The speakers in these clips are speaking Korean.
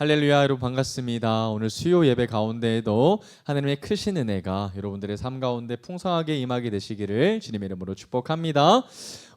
할렐루야, 여러분 반갑습니다. 오늘 수요 예배 가운데에도 하나님의 크신 은혜가 여러분들의 삶 가운데 풍성하게 임하게 되시기를 주님의 이름으로 축복합니다.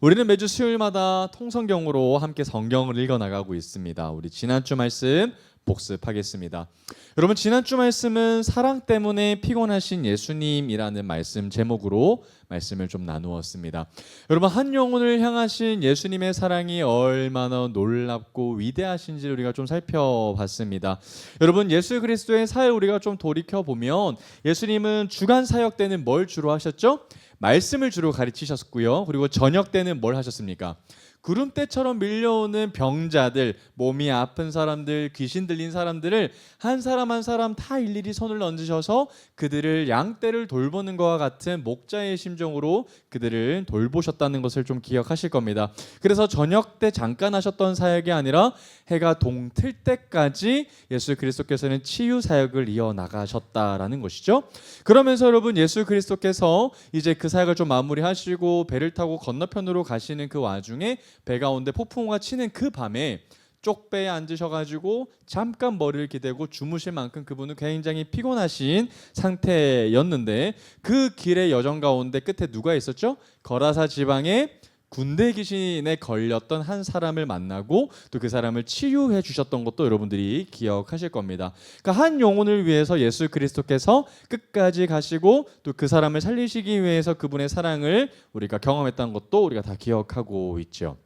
우리는 매주 수요일마다 통성경으로 함께 성경을 읽어 나가고 있습니다. 우리 지난주 말씀 복습하겠습니다. 여러분, 지난주 말씀은 사랑 때문에 피곤하신 예수님이라는 말씀 제목으로 말씀을 좀 나누었습니다. 여러분, 한 영혼을 향하신 예수님의 사랑이 얼마나 놀랍고 위대하신지를 우리가 좀 살펴봤습니다. 여러분, 예수 그리스도의 사역 우리가 좀 돌이켜보면 예수님은 주간 사역 때는 뭘 주로 하셨죠? 말씀을 주로 가르치셨고요. 그리고 저녁 때는 뭘 하셨습니까? 구름대처럼 밀려오는 병자들, 몸이 아픈 사람들, 귀신 들린 사람들을 한 사람 한 사람 다 일일이 손을 얹으셔서 그들을 양떼를 돌보는 것과 같은 목자의 심정으로 그들을 돌보셨다는 것을 좀 기억하실 겁니다. 그래서 저녁 때 잠깐 하셨던 사역이 아니라 해가 동틀 때까지 예수 그리스도께서는 치유 사역을 이어나가셨다라는 것이죠. 그러면서 여러분, 예수 그리스도께서 이제 그 사역을 좀 마무리하시고 배를 타고 건너편으로 가시는 그 와중에 배 가운데 폭풍우가 치는 그 밤에 쪽배에 앉으셔가지고 잠깐 머리를 기대고 주무실 만큼 그분은 굉장히 피곤하신 상태였는데, 그 길의 여정 가운데 끝에 누가 있었죠? 거라사 지방에 군대 귀신에 걸렸던 한 사람을 만나고 또 그 사람을 치유해 주셨던 것도 여러분들이 기억하실 겁니다. 그러니까 한 영혼을 위해서 예수 그리스도께서 끝까지 가시고 또 그 사람을 살리시기 위해서 그분의 사랑을 우리가 경험했던 것도 우리가 다 기억하고 있죠.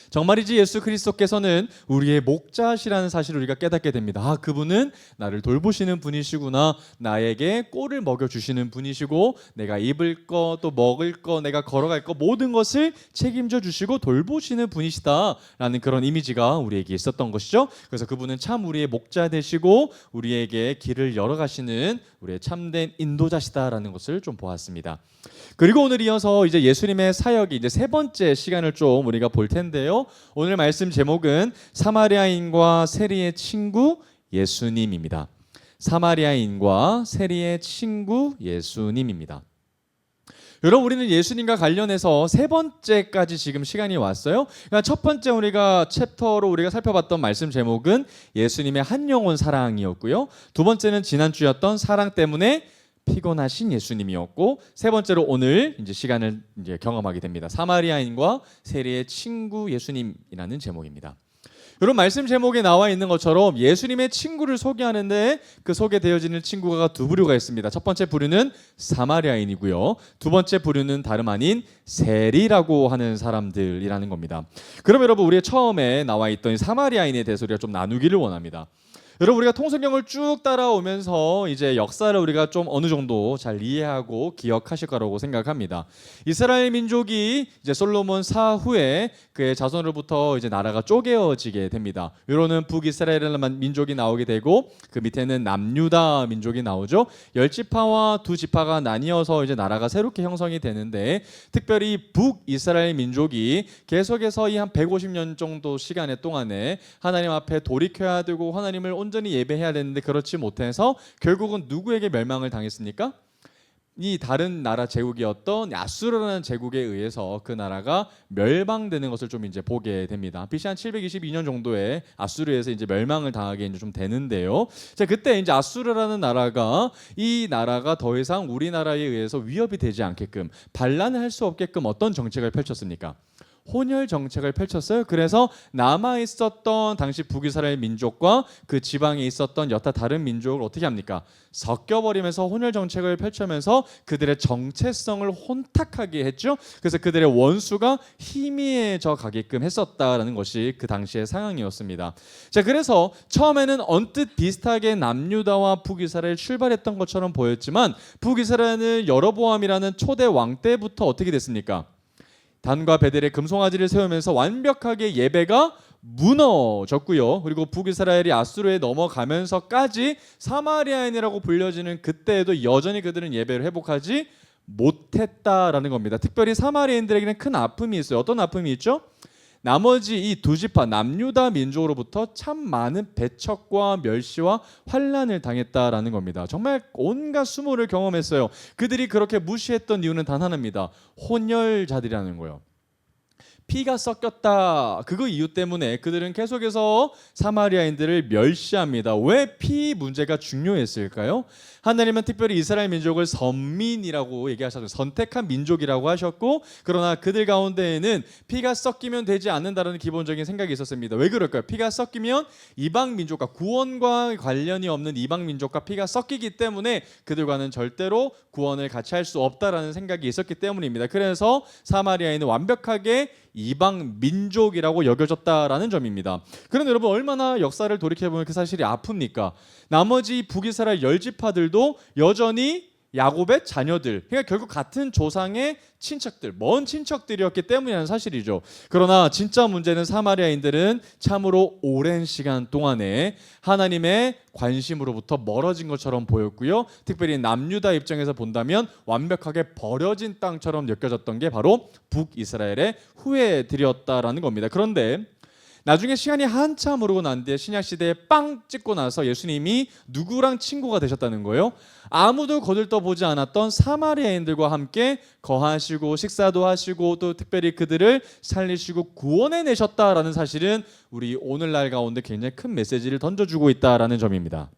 정말이지 예수 그리스도께서는 우리의 목자시라는 사실을 우리가 깨닫게 됩니다. 그분은 나를 돌보시는 분이시구나. 나에게 꼴을 먹여주시는 분이시고 내가 입을 거, 또 먹을 거, 내가 걸어갈 거 모든 것을 책임져 주시고 돌보시는 분이시다라는 그런 이미지가 우리에게 있었던 것이죠. 그래서 그분은 참 우리의 목자 되시고 우리에게 길을 열어가시는 우리의 참된 인도자시다라는 것을 좀 보았습니다. 그리고 오늘 이어서 이제 예수님의 사역이 이제 세 번째 시간을 좀 우리가 볼 텐데요. 오늘 말씀 제목은 사마리아인과 세리의 친구 예수님입니다. 사마리아인과 세리의 친구 예수님입니다. 여러분, 우리는 예수님과 관련해서 세 번째까지 지금 시간이 왔어요. 그러니까 첫 번째 우리가 챕터로 우리가 살펴봤던 말씀 제목은 예수님의 한 영혼 사랑이었고요. 두 번째는 지난주였던 사랑 때문에 피곤하신 예수님이었고, 세 번째로 오늘 이제 시간을 이제 경험하게 됩니다. 사마리아인과 세리의 친구 예수님이라는 제목입니다. 여러분, 말씀 제목에 나와 있는 것처럼 예수님의 친구를 소개하는데 그 소개되어지는 친구가 두 부류가 있습니다. 첫 번째 부류는 사마리아인이고요. 두 번째 부류는 다름 아닌 세리라고 하는 사람들이라는 겁니다. 그럼 여러분, 우리의 처음에 나와 있던 사마리아인에 대해서 우리가 좀 나누기를 원합니다. 여러분, 우리가 통성경을 쭉 따라오면서 이제 역사를 우리가 좀 어느 정도 잘 이해하고 기억하실 거라고 생각합니다. 이스라엘 민족이 이제 솔로몬 사후에 그의 자손으로부터 이제 나라가 쪼개어지게 됩니다. 위로는 북이스라엘이라는 민족이 나오게 되고 그 밑에는 남유다 민족이 나오죠. 10지파와 2지파가 나뉘어서 이제 나라가 새롭게 형성이 되는데, 특별히 북이스라엘 민족이 계속해서 이 한 150년 정도 시간의 동안에 하나님 앞에 돌이켜야 되고 하나님을 온전히 예배해야 되는데 그렇지 못해서 결국은 누구에게 멸망을 당했습니까? 이 다른 나라 제국이었던 아수르라는 제국에 의해서 그 나라가 멸망되는 것을 좀 이제 보게 됩니다. BC 한 722년 정도에 아수르에서 이제 멸망을 당하게 이제 좀 되는데요. 자, 그때 이제 아수르라는 나라가 이 나라가 더 이상 우리나라에 의해서 위협이 되지 않게끔, 반란을 할 수 없게끔 어떤 정책을 펼쳤습니까? 혼혈 정책을 펼쳤어요. 그래서 남아 있었던 당시 북이스라엘 민족과 그 지방에 있었던 여타 다른 민족을 어떻게 합니까? 섞여버리면서 혼혈 정책을 펼치면서 그들의 정체성을 혼탁하게 했죠. 그래서 그들의 원수가 희미해져 가게끔 했었다라는 것이 그 당시의 상황이었습니다. 자, 그래서 처음에는 언뜻 비슷하게 남유다와 북이스라엘 출발했던 것처럼 보였지만 북이스라엘은 여로보암이라는 초대 왕 때부터 어떻게 됐습니까? 단과 베델에 금송아지를 세우면서 완벽하게 예배가 무너졌고요. 그리고 북이스라엘이 아수르에 넘어가면서까지 사마리아인이라고 불려지는 그때에도 여전히 그들은 예배를 회복하지 못했다라는 겁니다. 특별히 사마리아인들에게는 큰 아픔이 있어요. 어떤 아픔이 있죠? 나머지 이 두 지파 남유다 민족으로부터 참 많은 배척과 멸시와 환난을 당했다라는 겁니다. 정말 온갖 수모를 경험했어요. 그들이 그렇게 무시했던 이유는 단 하나입니다. 혼혈자들이라는 거예요. 피가 섞였다. 그거 이유 때문에 그들은 계속해서 사마리아인들을 멸시합니다. 왜 피 문제가 중요했을까요? 하나님은 특별히 이스라엘 민족을 선민이라고 얘기하셨죠. 선택한 민족이라고 하셨고, 그러나 그들 가운데에는 피가 섞이면 되지 않는다는 기본적인 생각이 있었습니다. 왜 그럴까요? 피가 섞이면 이방 민족과 구원과 관련이 없는 이방 민족과 피가 섞이기 때문에 그들과는 절대로 구원을 같이 할 수 없다라는 생각이 있었기 때문입니다. 그래서 사마리아인은 완벽하게 이방 민족이라고 여겨졌다라는 점입니다. 그런데 여러분, 얼마나 역사를 돌이켜보면 그 사실이 아픕니까? 나머지 북이스라엘 10지파들도 여전히 야곱의 자녀들, 그러니까 결국 같은 조상의 친척들, 먼 친척들이었기 때문이라는 사실이죠. 그러나 진짜 문제는 사마리아인들은 참으로 오랜 시간 동안에 하나님의 관심으로부터 멀어진 것처럼 보였고요. 특별히 남유다 입장에서 본다면 완벽하게 버려진 땅처럼 느껴졌던 게 바로 북이스라엘의 후예들이었다라는 겁니다. 그런데 나중에 시간이 한참 흐르고 난 뒤에 신약시대에 빵 찍고 나서 예수님이 누구랑 친구가 되셨다는 거예요? 아무도 거들떠보지 않았던 사마리아인들과 함께 거하시고 식사도 하시고 또 특별히 그들을 살리시고 구원해내셨다라는 사실은 우리 오늘날 가운데 굉장히 큰 메시지를 던져주고 있다라는 점입니다.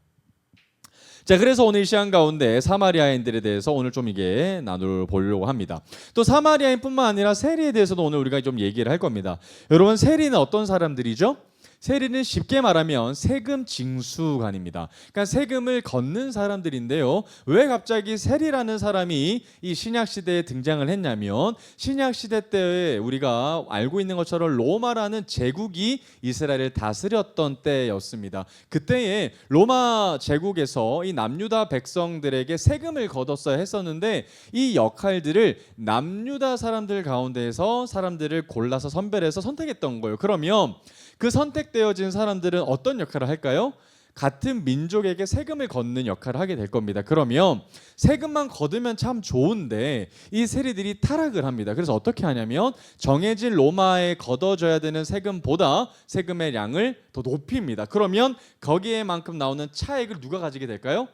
자, 그래서 오늘 이 시간 가운데 사마리아인들에 대해서 오늘 좀 이게 나눠보려고 합니다. 또 사마리아인뿐만 아니라 세리에 대해서도 오늘 우리가 좀 얘기를 할 겁니다. 여러분, 세리는 어떤 사람들이죠? 세리는 쉽게 말하면 세금 징수관입니다. 그러니까 세금을 걷는 사람들인데요. 왜 갑자기 세리라는 사람이 이 신약 시대에 등장을 했냐면, 신약 시대 때 우리가 알고 있는 것처럼 로마라는 제국이 이스라엘을 다스렸던 때였습니다. 그때에 로마 제국에서 이 남유다 백성들에게 세금을 걷었어야 했었는데, 이 역할들을 남유다 사람들 가운데에서 사람들을 골라서 선별해서 선택했던 거예요. 그러면 그 선택되어진 사람들은 어떤 역할을 할까요? 같은 민족에게 세금을 걷는 역할을 하게 될 겁니다. 그러면 세금만 걷으면 참 좋은데 이 세리들이 타락을 합니다. 그래서 어떻게 하냐면 정해진 로마에 걷어줘야 되는 세금보다 세금의 양을 더 높입니다. 그러면 거기에만큼 나오는 차액을 누가 가지게 될까요?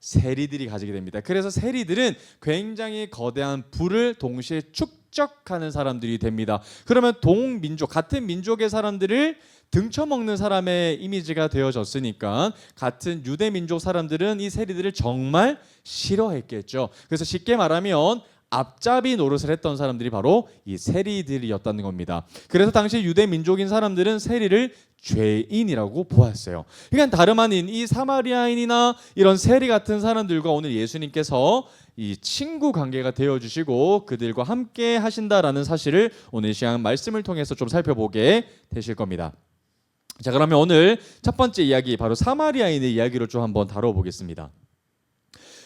세리들이 가지게 됩니다. 그래서 세리들은 굉장히 거대한 부를 동시에 축적하는 사람들이 됩니다. 그러면 동민족, 같은 민족의 사람들을 등쳐먹는 사람의 이미지가 되어졌으니까 같은 유대 민족 사람들은 이 세리들을 정말 싫어했겠죠. 그래서 쉽게 말하면 앞잡이 노릇을 했던 사람들이 바로 이 세리들이었다는 겁니다. 그래서 당시 유대 민족인 사람들은 세리를 죄인이라고 보았어요. 그러니까 다름 아닌 이 사마리아인이나 이런 세리 같은 사람들과 오늘 예수님께서 이 친구 관계가 되어주시고 그들과 함께 하신다라는 사실을 오늘 시간 말씀을 통해서 좀 살펴보게 되실 겁니다. 자, 그러면 오늘 첫 번째 이야기, 바로 사마리아인의 이야기를 좀 한번 다뤄보겠습니다.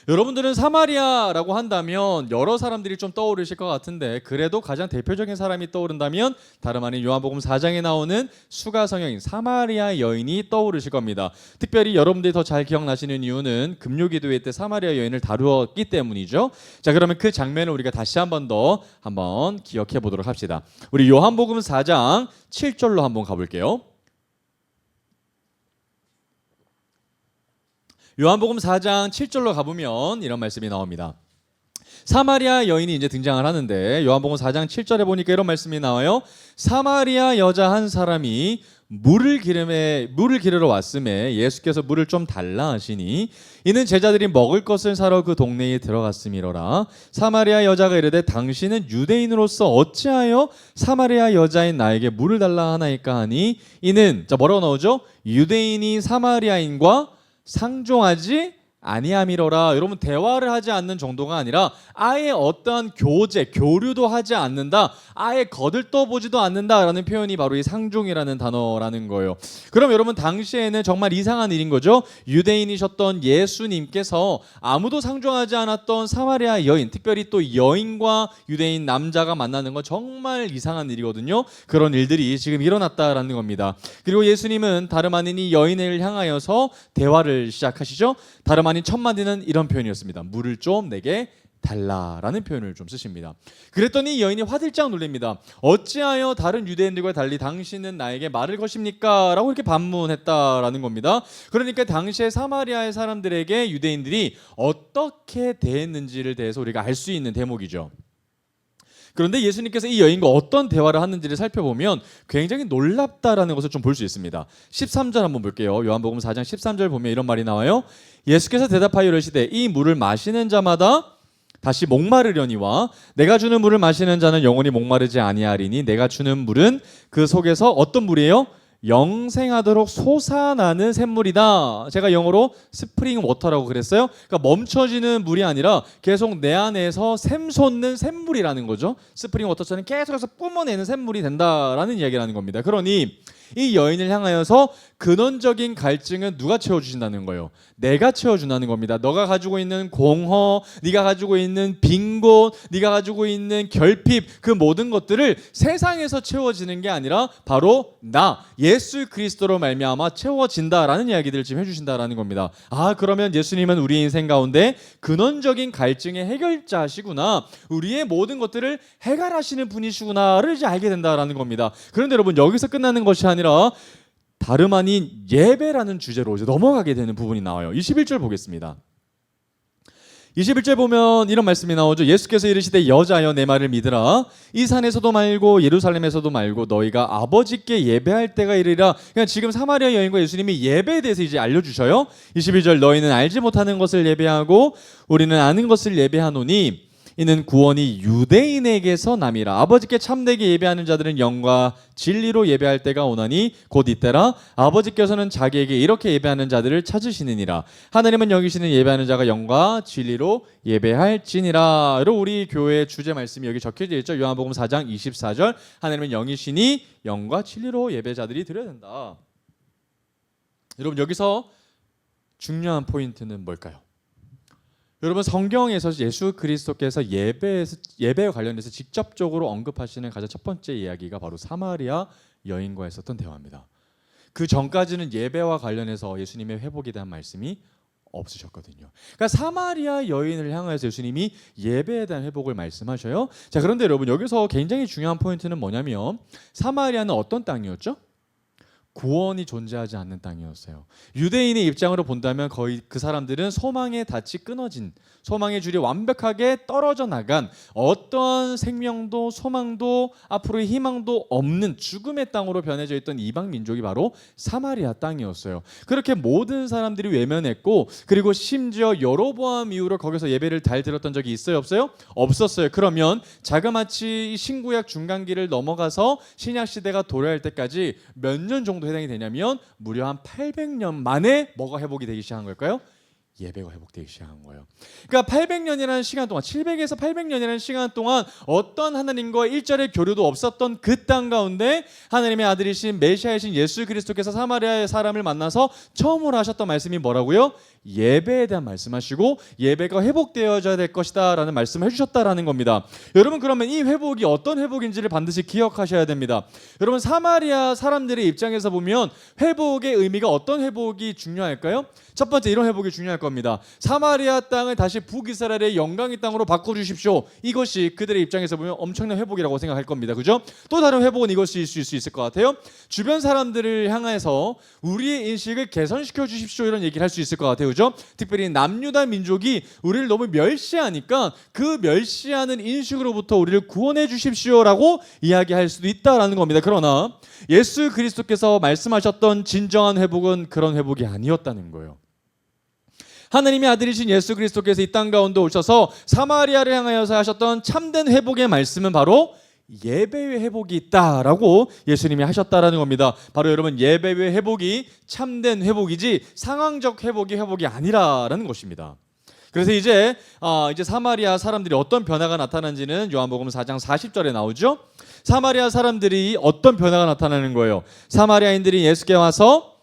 여러분들은 사마리아라고 한다면 여러 사람들이 좀 떠오르실 것 같은데, 그래도 가장 대표적인 사람이 떠오른다면 다름 아닌 요한복음 4장에 나오는 수가성 여인 사마리아 여인이 떠오르실 겁니다. 특별히 여러분들이 더 잘 기억나시는 이유는 금요기도회 때 사마리아 여인을 다루었기 때문이죠. 자, 그러면 그 장면을 우리가 다시 한번 더 기억해 보도록 합시다. 우리 요한복음 4장 7절로 한번 가볼게요. 요한복음 4장 7절로 가보면 이런 말씀이 나옵니다. 사마리아 여인이 이제 등장을 하는데 요한복음 4장 7절에 보니까 이런 말씀이 나와요. 사마리아 여자 한 사람이 물을 기르러 왔음에 예수께서 물을 좀 달라 하시니 이는 제자들이 먹을 것을 사러 그 동네에 들어갔음이로라. 사마리아 여자가 이르되 당신은 유대인으로서 어찌하여 사마리아 여자인 나에게 물을 달라 하나이까 하니 이는, 자, 뭐라고 나오죠? 유대인이 사마리아인과 상종하지 아니함이로라. 여러분, 대화를 하지 않는 정도가 아니라 아예 어떠한 교류도 하지 않는다, 아예 거들떠보지도 않는다라는 표현이 바로 이 상종이라는 단어라는 거예요. 그럼 여러분, 당시에는 정말 이상한 일인 거죠. 유대인이셨던 예수님께서 아무도 상종하지 않았던 사마리아 여인, 특별히 또 여인과 유대인 남자가 만나는 건 정말 이상한 일이거든요. 그런 일들이 지금 일어났다라는 겁니다. 그리고 예수님은 다름 아닌 이 여인을 향하여서 대화를 시작하시죠. 다름 아닌 첫 마디는 이런 표현이었습니다. 물을 좀 내게 달라라는 표현을 좀 쓰십니다. 그랬더니 여인이 화들짝 놀랍니다. 어찌하여 다른 유대인들과 달리 당신은 나에게 말을 거십니까? 라고 이렇게 반문했다라는 겁니다. 그러니까 당시에 사마리아의 사람들에게 유대인들이 어떻게 대했는지를 대해서 우리가 알 수 있는 대목이죠. 그런데 예수님께서 이 여인과 어떤 대화를 하는지를 살펴보면 굉장히 놀랍다라는 것을 좀 볼 수 있습니다. 13절 한번 볼게요. 요한복음 4장 13절 보면 이런 말이 나와요. 예수께서 대답하여 이르시되 이 물을 마시는 자마다 다시 목마르려니와 내가 주는 물을 마시는 자는 영원히 목마르지 아니하리니 내가 주는 물은 그 속에서 어떤 물이에요? 영생하도록 솟아나는 샘물이다. 제가 영어로 스프링 워터라고 그랬어요. 그러니까 멈춰지는 물이 아니라 계속 내 안에서 샘솟는 샘물이라는 거죠. 스프링 워터처럼 계속해서 뿜어내는 샘물이 된다라는 이야기라는 겁니다. 그러니 이 여인을 향하여서 근원적인 갈증은 누가 채워주신다는 거예요? 내가 채워준다는 겁니다. 너가 가지고 있는 공허, 네가 가지고 있는 빈 곳, 네가 가지고 있는 결핍, 그 모든 것들을 세상에서 채워지는 게 아니라 바로 나 예수 그리스도로 말미암아 채워진다라는 이야기들을 지금 해주신다라는 겁니다. 아, 그러면 예수님은 우리 인생 가운데 근원적인 갈증의 해결자시구나, 우리의 모든 것들을 해결하시는 분이시구나를 이제 알게 된다라는 겁니다. 그런데 여러분, 여기서 끝나는 것이 아니라 다름 아닌 예배라는 주제로 이제 넘어가게 되는 부분이 나와요. 21절 보겠습니다. 21절 보면 이런 말씀이 나오죠. 예수께서 이르시되 여자여 내 말을 믿으라. 이 산에서도 말고 예루살렘에서도 말고 너희가 아버지께 예배할 때가 이르리라. 그러니까 지금 사마리아 여인과 예수님이 예배에 대해서 이제 알려주셔요. 21절 너희는 알지 못하는 것을 예배하고 우리는 아는 것을 예배하노니 이는 구원이 유대인에게서 남이라. 아버지께 참되게 예배하는 자들은 영과 진리로 예배할 때가 오나니 곧 이때라. 아버지께서는 자기에게 이렇게 예배하는 자들을 찾으시느니라. 하나님은 여기시는 예배하는 자가 영과 진리로 예배할지니라. 로 우리 교회 주제 말씀이 여기 적혀져 있죠. 요한복음 4장 24절 하나님은 영이시니 영과 진리로 예배자들이 드려야 된다. 여러분, 여기서 중요한 포인트는 뭘까요? 여러분, 성경에서 예수 그리스도께서 예배와 관련해서 직접적으로 언급하시는 가장 첫 번째 이야기가 바로 사마리아 여인과 있었던 대화입니다. 그 전까지는 예배와 관련해서 예수님의 회복에 대한 말씀이 없으셨거든요. 그러니까 사마리아 여인을 향해서 예수님이 예배에 대한 회복을 말씀하셔요. 자, 그런데 여러분, 여기서 굉장히 중요한 포인트는 뭐냐면 사마리아는 어떤 땅이었죠? 구원이 존재하지 않는 땅이었어요. 유대인의 입장으로 본다면 거의 그 사람들은 소망의 닻이 끊어진, 소망의 줄이 완벽하게 떨어져 나간, 어떤 생명도 소망도 앞으로의 희망도 없는 죽음의 땅으로 변해져 있던 이방 민족이 바로 사마리아 땅이었어요. 그렇게 모든 사람들이 외면했고, 그리고 심지어 여로보암 이후로 거기서 예배를 잘 드렸던 적이 있어요, 없어요? 없었어요. 그러면 자그마치 신구약 중간기를 넘어가서 신약 시대가 도래할 때까지 몇 년 정도 해당이 되냐면 무려 한 800년 만에 뭐가 회복이 되기 시작한 걸까요? 예배가 회복되기 시작한 거예요. 그러니까 800년이라는 시간 동안, 700에서 800년이라는 시간 동안 어떤 하나님과 일절의 교류도 없었던 그 땅 가운데 하나님의 아들이신 메시아이신 예수 그리스도께서 사마리아의 사람을 만나서 처음으로 하셨던 말씀이 뭐라고요? 예배에 대한 말씀하시고 예배가 회복되어져야 될 것이다 라는 말씀을 해주셨다라는 겁니다. 여러분, 그러면 이 회복이 어떤 회복인지를 반드시 기억하셔야 됩니다. 여러분, 사마리아 사람들의 입장에서 보면 회복의 의미가 어떤 회복이 중요할까요? 첫 번째, 이런 회복이 중요할 겁니다. 사마리아 땅을 다시 북이스라엘의 영광의 땅으로 바꿔주십시오. 이것이 그들의 입장에서 보면 엄청난 회복이라고 생각할 겁니다. 그죠? 또 다른 회복은 이것일 수 있을 것 같아요. 주변 사람들을 향해서 우리의 인식을 개선시켜 주십시오, 이런 얘기를 할 수 있을 것 같아요. 그죠? 특별히 남유다 민족이 우리를 너무 멸시하니까 그 멸시하는 인식으로부터 우리를 구원해 주십시오라고 이야기할 수도 있다라는 겁니다. 그러나 예수 그리스도께서 말씀하셨던 진정한 회복은 그런 회복이 아니었다는 거예요. 하나님의 아들이신 예수 그리스도께서 이 땅 가운데 오셔서 사마리아를 향하여서 하셨던 참된 회복의 말씀은 바로 예배의 회복이 있다라고 예수님이 하셨다라는 겁니다. 바로 여러분, 예배의 회복이 참된 회복이지 상황적 회복이 아니라라는 것입니다. 그래서 이제 사마리아 사람들이 어떤 변화가 나타난지는 요한복음 4장 40절에 나오죠. 사마리아 사람들이 어떤 변화가 나타나는 거예요? 사마리아인들이 예수께 와서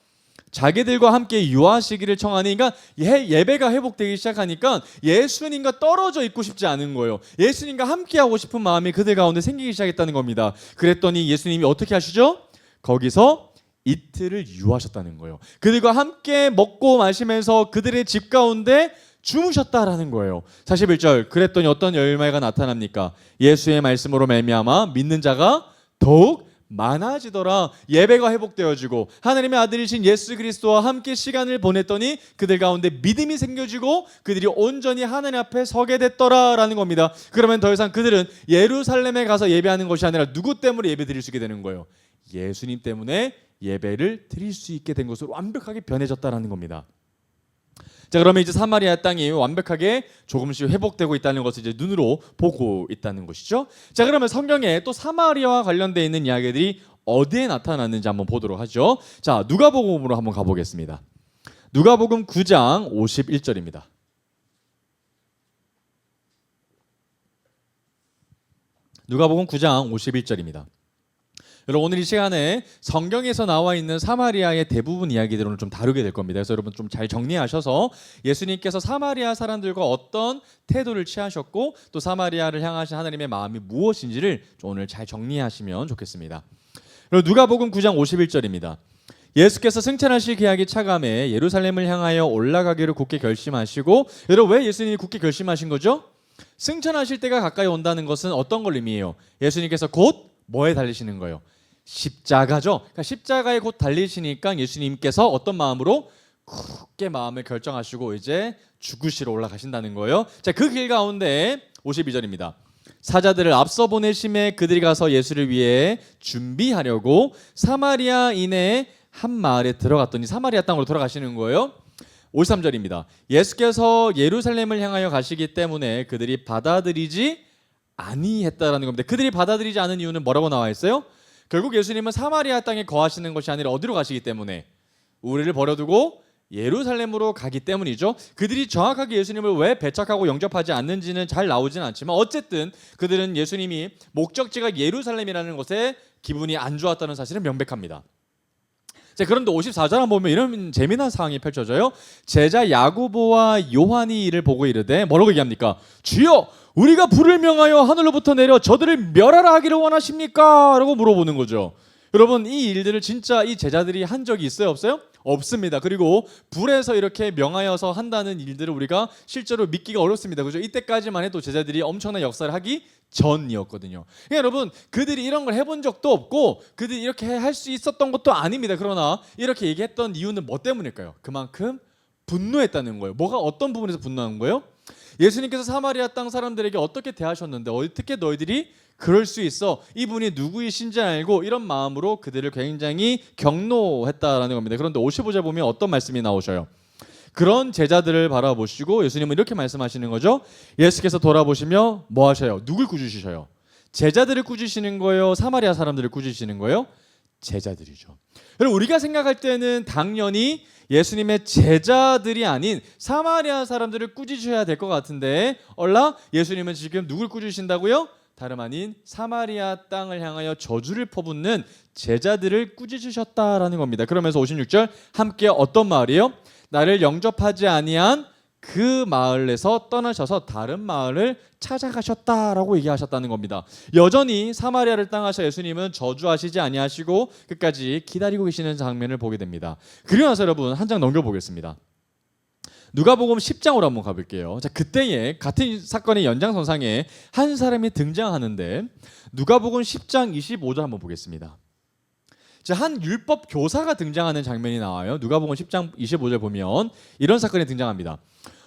자기들과 함께 유하시기를 청하니, 그러니까 예배가 회복되기 시작하니까 예수님과 떨어져 있고 싶지 않은 거예요. 예수님과 함께 하고 싶은 마음이 그들 가운데 생기기 시작했다는 겁니다. 그랬더니 예수님이 어떻게 하시죠? 거기서 이틀을 유하셨다는 거예요. 그들과 함께 먹고 마시면서 그들의 집 가운데 주무셨다라는 거예요. 41절, 그랬더니 어떤 열매가 나타납니까? 예수의 말씀으로 말미암아 믿는 자가 더욱 많아지더라. 예배가 회복되어지고 하나님의 아들이신 예수 그리스도와 함께 시간을 보냈더니 그들 가운데 믿음이 생겨지고 그들이 온전히 하나님 앞에 서게 됐더라라는 겁니다. 그러면 더 이상 그들은 예루살렘에 가서 예배하는 것이 아니라 누구 때문에 예배 드릴 수 있게 되는 거예요? 예수님 때문에 예배를 드릴 수 있게 된 것으로 완벽하게 변해졌다라는 겁니다. 자, 그러면 이제 사마리아 땅이 완벽하게 조금씩 회복되고 있다는 것을 이제 눈으로 보고 있다는 것이죠. 자, 그러면 성경에 또 사마리아와 관련되어 있는 이야기들이 어디에 나타났는지 한번 보도록 하죠. 자, 누가복음으로 한번 가보겠습니다. 누가복음 9장 51절입니다. 누가복음 9장 51절입니다. 여러분, 오늘 이 시간에 성경에서 나와 있는 사마리아의 대부분 이야기들을 오늘 좀 다루게 될 겁니다. 그래서 여러분 좀 잘 정리하셔서 예수님께서 사마리아 사람들과 어떤 태도를 취하셨고 또 사마리아를 향하신 하나님의 마음이 무엇인지를 좀 오늘 잘 정리하시면 좋겠습니다. 그리고 누가복음 9장 51절입니다. 예수께서 승천하실 기약이 차감해 예루살렘을 향하여 올라가기를 굳게 결심하시고, 여러분 왜 예수님이 굳게 결심하신 거죠? 승천하실 때가 가까이 온다는 것은 어떤 걸 의미해요? 예수님께서 곧 뭐에 달리시는 거예요? 십자가죠. 그러니까 십자가에 곧 달리시니까 예수님께서 어떤 마음으로 굳게 마음을 결정하시고 이제 죽으시러 올라가신다는 거예요. 자, 그 길 가운데 52절입니다. 사자들을 앞서 보내심에 그들이 가서 예수를 위해 준비하려고 사마리아 이내의 한 마을에 들어갔더니, 사마리아 땅으로 돌아가시는 거예요. 53절입니다. 예수께서 예루살렘을 향하여 가시기 때문에 그들이 받아들이지 아니했다라는 겁니다. 그들이 받아들이지 않은 이유는 뭐라고 나와 있어요? 결국 예수님은 사마리아 땅에 거하시는 것이 아니라 어디로 가시기 때문에, 우리를 버려두고 예루살렘으로 가기 때문이죠. 그들이 정확하게 예수님을 왜 배척하고 영접하지 않는지는 잘 나오지는 않지만 어쨌든 그들은 예수님이 목적지가 예루살렘이라는 것에 기분이 안 좋았다는 사실은 명백합니다. 자, 그런데 54절 한번 보면 이런 재미난 상황이 펼쳐져요. 제자 야고보와 요한이 이를 보고 이르되 뭐라고 얘기합니까? 주여, 우리가 불을 명하여 하늘로부터 내려 저들을 멸하라 하기를 원하십니까? 라고 물어보는 거죠. 여러분, 이 일들을 진짜 이 제자들이 한 적이 있어요, 없어요? 없습니다. 그리고 불에서 이렇게 명하여서 한다는 일들을 우리가 실제로 믿기가 어렵습니다. 그죠? 이때까지만 해도 제자들이 엄청난 역사를 하기 전이었거든요. 그러니까 여러분, 그들이 이런 걸 해본 적도 없고 그들이 이렇게 할 수 있었던 것도 아닙니다. 그러나 이렇게 얘기했던 이유는 뭐 때문일까요? 그만큼 분노했다는 거예요. 뭐가 어떤 부분에서 분노한 거예요? 예수님께서 사마리아 땅 사람들에게 어떻게 대하셨는데 어떻게 너희들이 그럴 수 있어? 이분이 누구이신지 알고 이런 마음으로 그들을 굉장히 경노했다라는 겁니다. 그런데 55절 보면 어떤 말씀이 나오셔요? 그런 제자들을 바라보시고 예수님은 이렇게 말씀하시는 거죠. 예수께서 돌아보시며 뭐 하셔요? 누굴 꾸짖으셔요? 제자들을 꾸짖으시는 거예요? 사마리아 사람들을 꾸짖으시는 거예요? 제자들이죠. 여러분, 우리가 생각할 때는 당연히 예수님의 제자들이 아닌 사마리아 사람들을 꾸짖으셔야 될 것 같은데 얼라 예수님은 지금 누굴 꾸짖으신다고요? 다름 아닌 사마리아 땅을 향하여 저주를 퍼붓는 제자들을 꾸짖으셨다라는 겁니다. 그러면서 56절 함께 어떤 마을이에요? 나를 영접하지 아니한 그 마을에서 떠나셔서 다른 마을을 찾아가셨다라고 얘기하셨다는 겁니다. 여전히 사마리아를 떠나셔 예수님은 저주하시지 아니하시고 끝까지 기다리고 계시는 장면을 보게 됩니다. 그리고 나서 여러분 한 장 넘겨보겠습니다. 누가복음 10장으로 한번 가볼게요. 자, 그때에 같은 사건의 연장선상에 한 사람이 등장하는데 누가복음 10장 25절 한번 보겠습니다. 자, 한 율법 교사가 등장하는 장면이 나와요. 누가복음 10장 25절 보면 이런 사건이 등장합니다.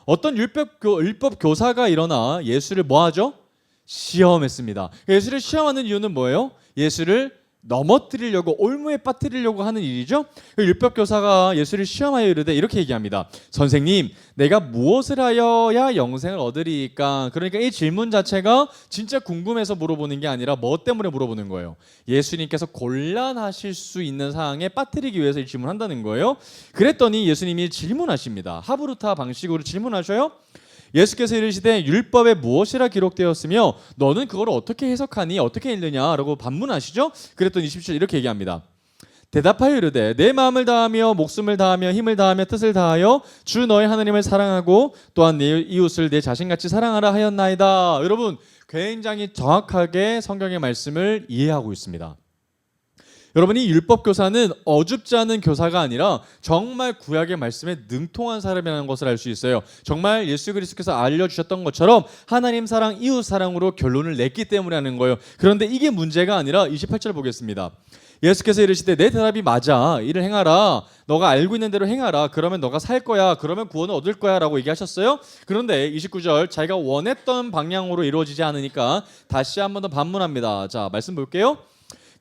어떤 율법 교사가 일어나 예수를 뭐 하죠? 시험했습니다. 예수를 시험하는 이유는 뭐예요? 예수를 넘어뜨리려고, 올무에 빠뜨리려고 하는 일이죠. 율법 교사가 예수를 시험하여 이르되 이렇게 얘기합니다. 선생님, 내가 무엇을 하여야 영생을 얻으리까? 그러니까 이 질문 자체가 진짜 궁금해서 물어보는 게 아니라 뭐 때문에 물어보는 거예요? 예수님께서 곤란하실 수 있는 상황에 빠뜨리기 위해서 이 질문한다는 거예요. 그랬더니 예수님이 질문하십니다. 하브루타 방식으로 질문하셔요. 예수께서 이르시되 율법에 무엇이라 기록되었으며 너는 그걸 어떻게 해석하니? 어떻게 읽느냐라고 반문하시죠. 그랬더니 27절 이렇게 얘기합니다. 대답하여 이르되 내 마음을 다하며 목숨을 다하며 힘을 다하며 뜻을 다하여 주 너의 하나님을 사랑하고 또한 내 이웃을 내 자신같이 사랑하라 하였나이다. 여러분, 굉장히 정확하게 성경의 말씀을 이해하고 있습니다. 여러분 이 율법 교사는 어줍지 않은 교사가 아니라 정말 구약의 말씀에 능통한 사람이라는 것을 알 수 있어요. 정말 예수 그리스도께서 알려주셨던 것처럼 하나님 사랑, 이웃 사랑으로 결론을 냈기 때문에 하는 거예요. 그런데 이게 문제가 아니라 28절 보겠습니다. 예수께서 이르시되 내 대답이 맞아. 이를 행하라. 너가 알고 있는 대로 행하라. 그러면 너가 살 거야. 그러면 구원을 얻을 거야 라고 얘기하셨어요. 그런데 29절 자기가 원했던 방향으로 이루어지지 않으니까 다시 한 번 더 반문합니다. 자, 말씀 볼게요.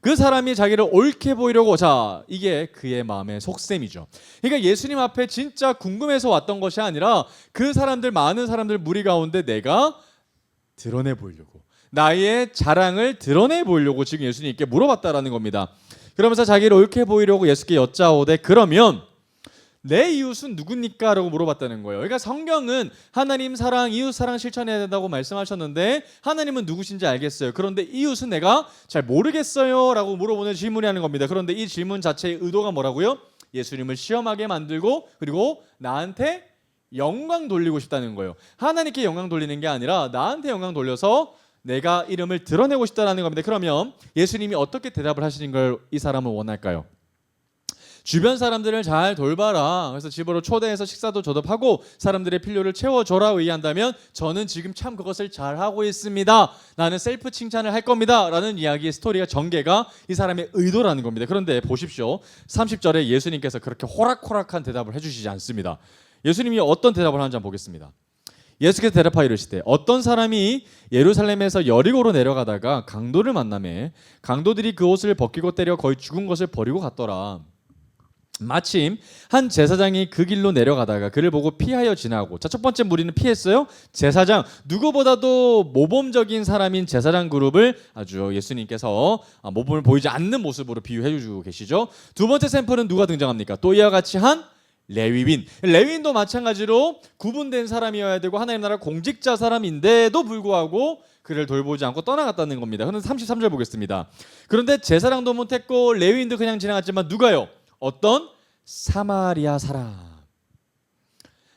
그 사람이 자기를 옳게 보이려고, 자, 이게 그의 마음의 속셈이죠. 그러니까 예수님 앞에 진짜 궁금해서 왔던 것이 아니라 그 사람들, 많은 사람들 무리 가운데 내가 드러내 보이려고, 나의 자랑을 드러내 보이려고 지금 예수님께 물어봤다라는 겁니다. 그러면서 자기를 옳게 보이려고 예수께 여짜오되 그러면 내 이웃은 누굽니까? 라고 물어봤다는 거예요. 그러니까 성경은 하나님 사랑, 이웃 사랑 실천해야 된다고 말씀하셨는데 하나님은 누구신지 알겠어요. 그런데 이웃은 내가 잘 모르겠어요 라고 물어보는 질문이 하는 겁니다. 그런데 이 질문 자체의 의도가 뭐라고요? 예수님을 시험하게 만들고 그리고 나한테 영광 돌리고 싶다는 거예요. 하나님께 영광 돌리는 게 아니라 나한테 영광 돌려서 내가 이름을 드러내고 싶다는 겁니다. 그러면 예수님이 어떻게 대답을 하시는 걸 이 사람은 원할까요? 주변 사람들을 잘 돌봐라. 그래서 집으로 초대해서 식사도 저접하고 사람들의 필요를 채워줘라 의한다면 저는 지금 참 그것을 잘하고 있습니다. 나는 셀프 칭찬을 할 겁니다. 라는 이야기의 스토리가 전개가 이 사람의 의도라는 겁니다. 그런데 보십시오. 30절에 예수님께서 그렇게 호락호락한 대답을 해주시지 않습니다. 예수님이 어떤 대답을 하는지 한번 보겠습니다. 예수께서 대답하여 이르시되 어떤 사람이 예루살렘에서 여리고로 내려가다가 강도를 만나매 강도들이 그 옷을 벗기고 때려 거의 죽은 것을 버리고 갔더라. 마침 한 제사장이 그 길로 내려가다가 그를 보고 피하여 지나고, 자, 첫 번째 무리는 피했어요. 제사장, 누구보다도 모범적인 사람인 제사장 그룹을 아주 예수님께서 모범을 보이지 않는 모습으로 비유해 주고 계시죠. 두 번째 샘플은 누가 등장합니까? 또 이와 같이 한 레위인. 레위인도 마찬가지로 구분된 사람이어야 되고 하나님 나라 공직자 사람인데도 불구하고 그를 돌보지 않고 떠나갔다는 겁니다. 그런데 33절 보겠습니다. 그런데 제사장도 못했고 레위인도 그냥 지나갔지만 누가요? 어떤 사마리아 사람.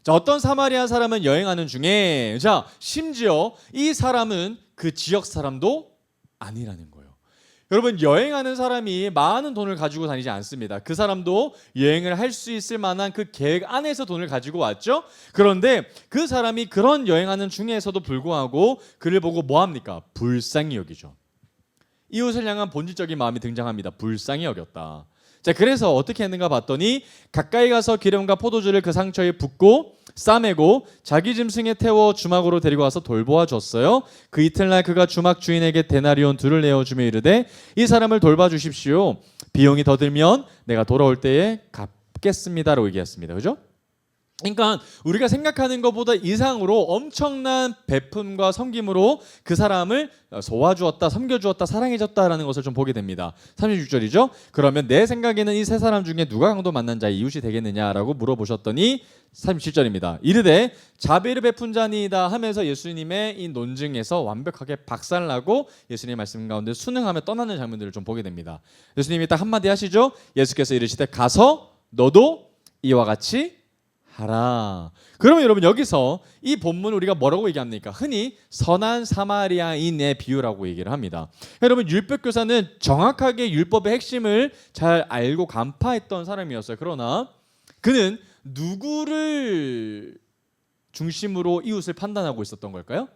자, 어떤 사마리아 사람은 여행하는 중에, 자, 심지어 이 사람은 그 지역 사람도 아니라는 거예요. 여러분, 여행하는 사람이 많은 돈을 가지고 다니지 않습니다. 그 사람도 여행을 할 수 있을 만한 그 계획 안에서 돈을 가지고 왔죠. 그런데 그 사람이 그런 여행하는 중에서도 불구하고 그를 보고 뭐합니까? 불쌍히 여기죠. 이웃을 향한 본질적인 마음이 등장합니다. 불쌍히 여겼다. 자, 그래서 어떻게 했는가 봤더니 가까이 가서 기름과 포도주를 그 상처에 붓고 싸매고 자기 짐승에 태워 주막으로 데리고 와서 돌보아 줬어요. 그 이튿날 그가 주막 주인에게 데나리온 2를 내어주며 이르되 이 사람을 돌봐 주십시오. 비용이 더 들면 내가 돌아올 때에 갚겠습니다라고 얘기했습니다. 그죠? 그러니까 우리가 생각하는 것보다 이상으로 엄청난 베품과 섬김으로 그 사람을 도와주었다, 섬겨주었다, 사랑해줬다라는 것을 좀 보게 됩니다. 36절이죠. 그러면 내 생각에는 이 세 사람 중에 누가 강도 만난 자의 이웃이 되겠느냐라고 물어보셨더니 37절입니다. 이르되 자비를 베푼 자니이다 하면서 예수님의 이 논증에서 완벽하게 박살나고 예수님의 말씀 가운데 순응하며 떠나는 장면들을 좀 보게 됩니다. 예수님이 딱 한마디 하시죠. 예수께서 이르시되 가서 너도 이와 같이 하라. 그러면 여러분 여기서 이 본문 우리가 뭐라고 얘기합니까? 흔히 선한 사마리아인의 비유라고 얘기를 합니다. 여러분 율법 교사는 정확하게 율법의 핵심을 잘 알고 간파했던 사람이었어요. 그러나 그는 누구를 중심으로 이웃을 판단하고 있었던 걸까요?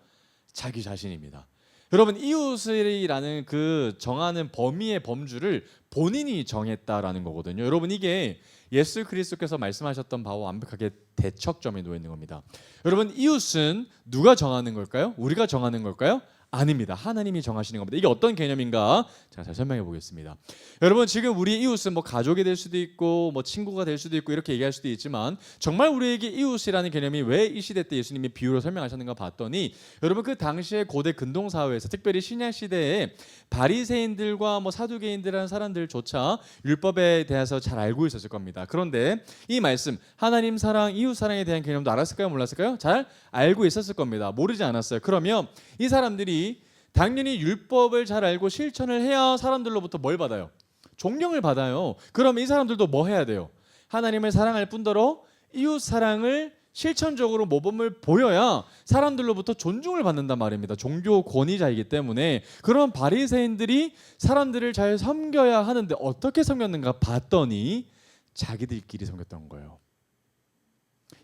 자기 자신입니다. 여러분 이웃이라는 그 정하는 범위의 범주를 본인이 정했다라는 거거든요. 여러분 이게 예수 그리스도께서 말씀하셨던 바와 완벽하게 대척점에 놓여 있는 겁니다. 여러분 이웃은 누가 정하는 걸까요? 우리가 정하는 걸까요? 아닙니다. 하나님이 정하시는 겁니다. 이게 어떤 개념인가? 제가 잘 설명해 보겠습니다. 여러분 지금 우리 이웃은 뭐 가족이 될 수도 있고 뭐 친구가 될 수도 있고 이렇게 얘기할 수도 있지만 정말 우리에게 이웃이라는 개념이 왜 이 시대 때 예수님이 비유로 설명하셨는가 봤더니 여러분 그 당시에 고대 근동 사회에서 특별히 신약 시대에 바리새인들과 뭐 사두개인들이라는 사람들조차 율법에 대해서 잘 알고 있었을 겁니다. 그런데 이 말씀 하나님 사랑, 이웃 사랑에 대한 개념도 알았을까요? 몰랐을까요? 잘 알고 있었을 겁니다. 모르지 않았어요. 그러면 이 사람들이 당연히 율법을 잘 알고 실천을 해야 사람들로부터 뭘 받아요? 존경을 받아요. 그럼 이 사람들도 뭐 해야 돼요? 하나님을 사랑할 뿐더러 이웃 사랑을 실천적으로 모범을 보여야 사람들로부터 존중을 받는단 말입니다. 종교 권위자이기 때문에. 그런 바리새인들이 사람들을 잘 섬겨야 하는데 어떻게 섬겼는가 봤더니 자기들끼리 섬겼던 거예요.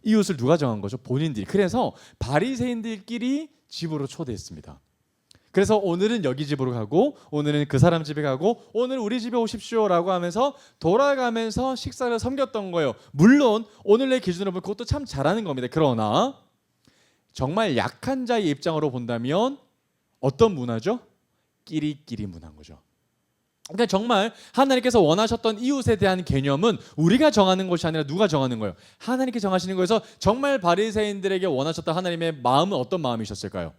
이웃을 누가 정한 거죠? 본인들이. 그래서 바리새인들끼리 집으로 초대했습니다. 그래서 오늘은 여기 집으로 가고 오늘은 그 사람 집에 가고 오늘 우리 집에 오십시오라고 하면서 돌아가면서 식사를 섬겼던 거예요. 물론 오늘의 기준으로 보면 그것도 참 잘하는 겁니다. 그러나 정말 약한 자의 입장으로 본다면 어떤 문화죠? 끼리끼리 문화인 거죠. 그러니까 정말 하나님께서 원하셨던 이웃에 대한 개념은 우리가 정하는 것이 아니라 누가 정하는 거예요? 하나님께 정하시는 거여서 정말 바리새인들에게 원하셨던 하나님의 마음은 어떤 마음이셨을까요?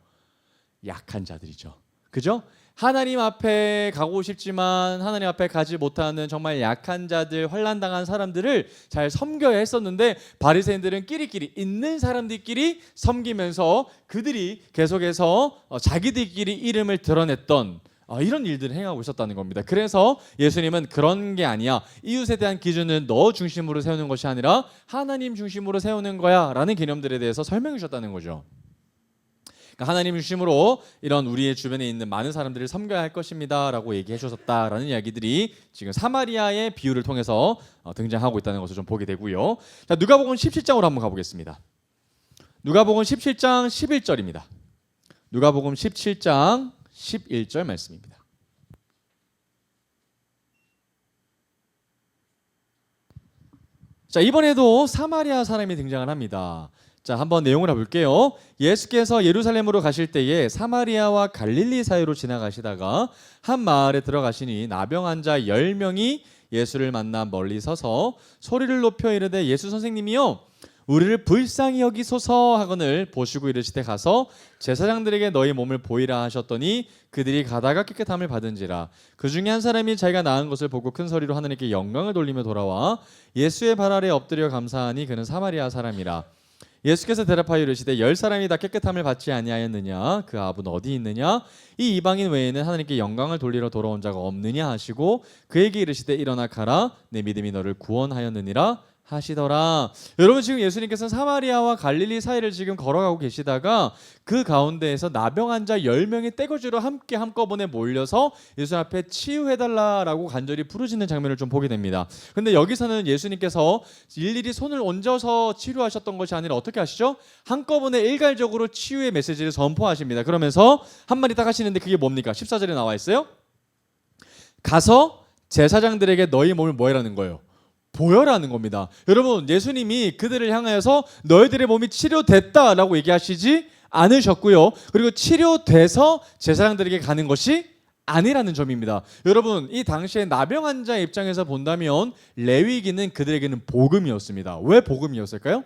약한 자들이죠. 그죠? 하나님 앞에 가고 싶지만 하나님 앞에 가지 못하는 정말 약한 자들, 환난당한 사람들을 잘 섬겨야 했었는데 바리새인들은 끼리끼리 있는 사람들끼리 섬기면서 그들이 계속해서 자기들끼리 이름을 드러냈던 이런 일들을 행하고 있었다는 겁니다. 그래서 예수님은 그런 게 아니야. 이웃에 대한 기준은 너 중심으로 세우는 것이 아니라 하나님 중심으로 세우는 거야 라는 개념들에 대해서 설명해 주셨다는 거죠. 하나님 중심으로 이런 우리의 주변에 있는 많은 사람들을 섬겨야 할 것입니다 라고 얘기해 주셨다라는 이야기들이 지금 사마리아의 비유를 통해서 등장하고 있다는 것을 좀 보게 되고요. 자, 누가복음 17장으로 한번 가보겠습니다. 누가복음 17장 11절입니다. 누가복음 17장 11절 말씀입니다. 자, 이번에도 사마리아 사람이 등장을 합니다. 자, 한번 내용을 볼게요. 예수께서 예루살렘으로 가실 때에 사마리아와 갈릴리 사이로 지나가시다가 한 마을에 들어가시니 나병 환자 10명이 예수를 만나 멀리 서서 소리를 높여 이르되 예수 선생님이요 우리를 불쌍히 여기소서 하거늘 보시고 이르시되 가서 제사장들에게 너희 몸을 보이라 하셨더니 그들이 가다가 깨끗함을 받은지라. 그 중에 한 사람이 자기가 나은 것을 보고 큰 소리로 하나님께 영광을 돌리며 돌아와 예수의 발 아래 엎드려 감사하니 그는 사마리아 사람이라. 예수께서 대답하여 이르시되 10사람이 다 깨끗함을 받지 아니하였느냐 그 아부는 어디 있느냐 이 이방인 외에는 하나님께 영광을 돌리러 돌아온 자가 없느냐 하시고 그에게 이르시되 일어나 가라 내 믿음이 너를 구원하였느니라 하시더라. 여러분 지금 예수님께서는 사마리아와 갈릴리 사이를 지금 걸어가고 계시다가 그 가운데에서 나병 환자 10명의 떼거지로 함께 한꺼번에 몰려서 예수 앞에 치유해달라라고 간절히 부르짖는 장면을 좀 보게 됩니다. 근데 여기서는 예수님께서 일일이 손을 얹어서 치료하셨던 것이 아니라 어떻게 하시죠? 한꺼번에 일괄적으로 치유의 메시지를 선포하십니다. 그러면서 한마디 딱 하시는데 그게 뭡니까? 14절에 나와 있어요. 가서 제사장들에게 너희 몸을 뭐 해라는 거예요? 보여라는 겁니다. 여러분 예수님이 그들을 향하여서 너희들의 몸이 치료됐다라고 얘기하시지 않으셨고요. 그리고 치료돼서 제사장들에게 가는 것이 아니라는 점입니다. 여러분 이 당시에 나병 환자 입장에서 본다면 레위기는 그들에게는 복음이었습니다. 왜 복음이었을까요?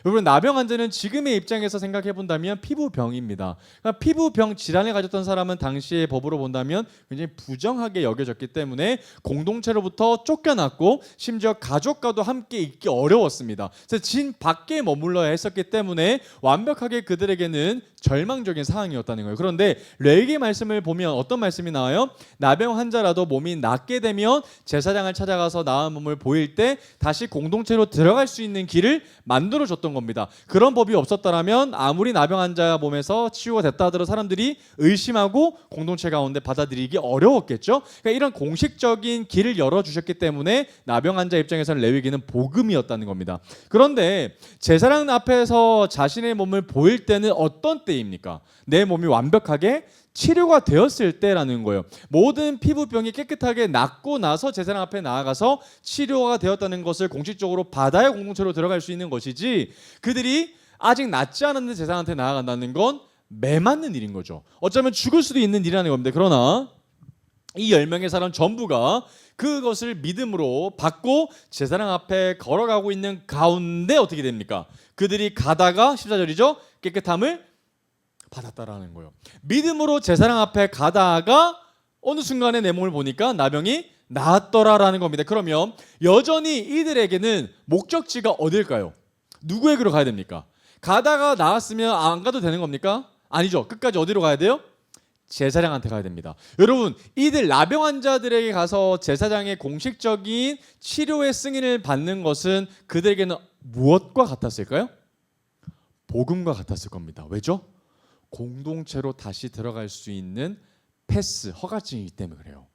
여러분 나병 환자는 지금의 입장에서 생각해 본다면 피부병입니다. 그러니까 피부병 질환을 가졌던 사람은 당시의 법으로 본다면 굉장히 부정하게 여겨졌기 때문에 공동체로부터 쫓겨났고 심지어 가족과도 함께 있기 어려웠습니다. 그래서 진 밖에 머물러야 했었기 때문에 완벽하게 그들에게는 절망적인 상황이었다는 거예요. 그런데 레위기 말씀을 보면 어떤 말씀이 나와요? 나병 환자라도 몸이 낫게 되면 제사장을 찾아가서 나은 몸을 보일 때 다시 공동체로 들어갈 수 있는 길을 만들어줬던 겁니다. 그런 법이 없었더라면 아무리 나병 환자 몸에서 치유가 됐다 하더라도 사람들이 의심하고 공동체 가운데 받아들이기 어려웠겠죠. 그러니까 이런 공식적인 길을 열어주셨기 때문에 나병 환자 입장에서는 레위기는 복음이었다는 겁니다. 그런데 제사장 앞에서 자신의 몸을 보일 때는 어떤 때입니까? 내 몸이 완벽하게 치료가 되었을 때라는 거예요. 모든 피부병이 깨끗하게 낫고 나서 제사장 앞에 나아가서 치료가 되었다는 것을 공식적으로 받아야 공동체로 들어갈 수 있는 것이지 그들이 아직 낫지 않았는데 제사장한테 나아간다는 건 매맞는 일인 거죠. 어쩌면 죽을 수도 있는 일이라는 겁니다. 그러나 이 10명의 사람 전부가 그것을 믿음으로 받고 제사장 앞에 걸어가고 있는 가운데 어떻게 됩니까? 그들이 가다가 14절이죠. 깨끗함을 받았다라는 거예요. 믿음으로 제사장 앞에 가다가 어느 순간에 내 몸을 보니까 나병이 나았더라라는 겁니다. 그러면 여전히 이들에게는 목적지가 어딜까요? 누구에게로 가야 됩니까? 가다가 나았으면 안 가도 되는 겁니까? 아니죠. 끝까지 어디로 가야 돼요? 제사장한테 가야 됩니다. 여러분 이들 나병 환자들에게 가서 제사장의 공식적인 치료의 승인을 받는 것은 그들에게는 무엇과 같았을까요? 복음과 같았을 겁니다. 왜죠? 공동체로 다시 들어갈 수 있는 패스, 허가증이기 때문에 그래요.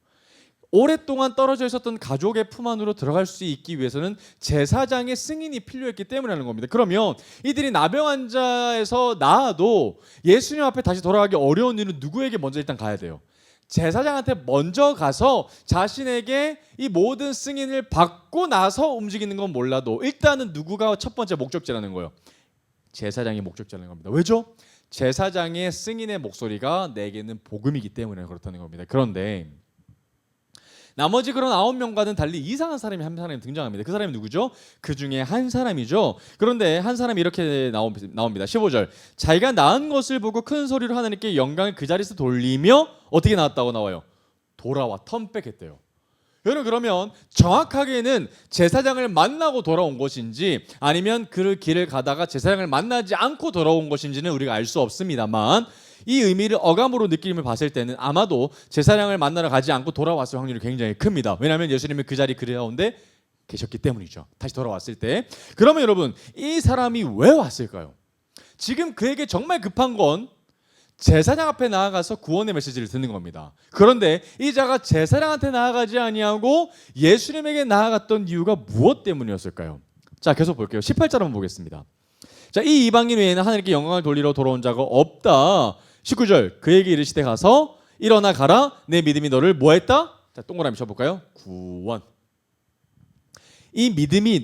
오랫동안 떨어져 있었던 가족의 품 안으로 들어갈 수 있기 위해서는 제사장의 승인이 필요했기 때문이라는 겁니다. 그러면 이들이 나병 환자에서 나아도 예수님 앞에 다시 돌아가기 어려운 이유는 누구에게 먼저 일단 가야 돼요? 제사장한테 먼저 가서 자신에게 이 모든 승인을 받고 나서 움직이는 건 몰라도 일단은 누구가 첫 번째 목적지라는 거예요. 제사장이 목적지라는 겁니다. 왜죠? 제사장의 승인의 목소리가 내게는 복음이기 때문에 그렇다는 겁니다. 그런데 나머지 그런 9명과는 달리 이상한 사람이 한 사람이 등장합니다. 그 사람이 누구죠? 그 중에 한 사람이죠. 그런데 한 사람이 이렇게 나옵니다. 15절. 자기가 낳은 것을 보고 큰 소리로 하나님께 영광을 그 자리에서 돌리며 어떻게 나왔다고 나와요? 돌아와 턴백했대요. 여러분, 그러면 정확하게는 제사장을 만나고 돌아온 것인지 아니면 그 길을 가다가 제사장을 만나지 않고 돌아온 것인지는 우리가 알 수 없습니다만 이 의미를 어감으로 느낌을 봤을 때는 아마도 제사장을 만나러 가지 않고 돌아왔을 확률이 굉장히 큽니다. 왜냐하면 예수님이 그 자리 그 가운데 계셨기 때문이죠. 다시 돌아왔을 때. 그러면 여러분, 이 사람이 왜 왔을까요? 지금 그에게 정말 급한 건 제사장 앞에 나아가서 구원의 메시지를 듣는 겁니다. 그런데 이 자가 제사장한테 나아가지 아니하고 예수님에게 나아갔던 이유가 무엇 때문이었을까요? 자, 계속 볼게요. 18절 한번 보겠습니다. 자, 이 이방인 외에는 하나님께 영광을 돌리러 돌아온 자가 없다. 19절. 그에게 이르시되 가서 일어나 가라. 내 믿음이 너를 뭐했다? 자, 동그라미 쳐볼까요? 구원. 이 믿음이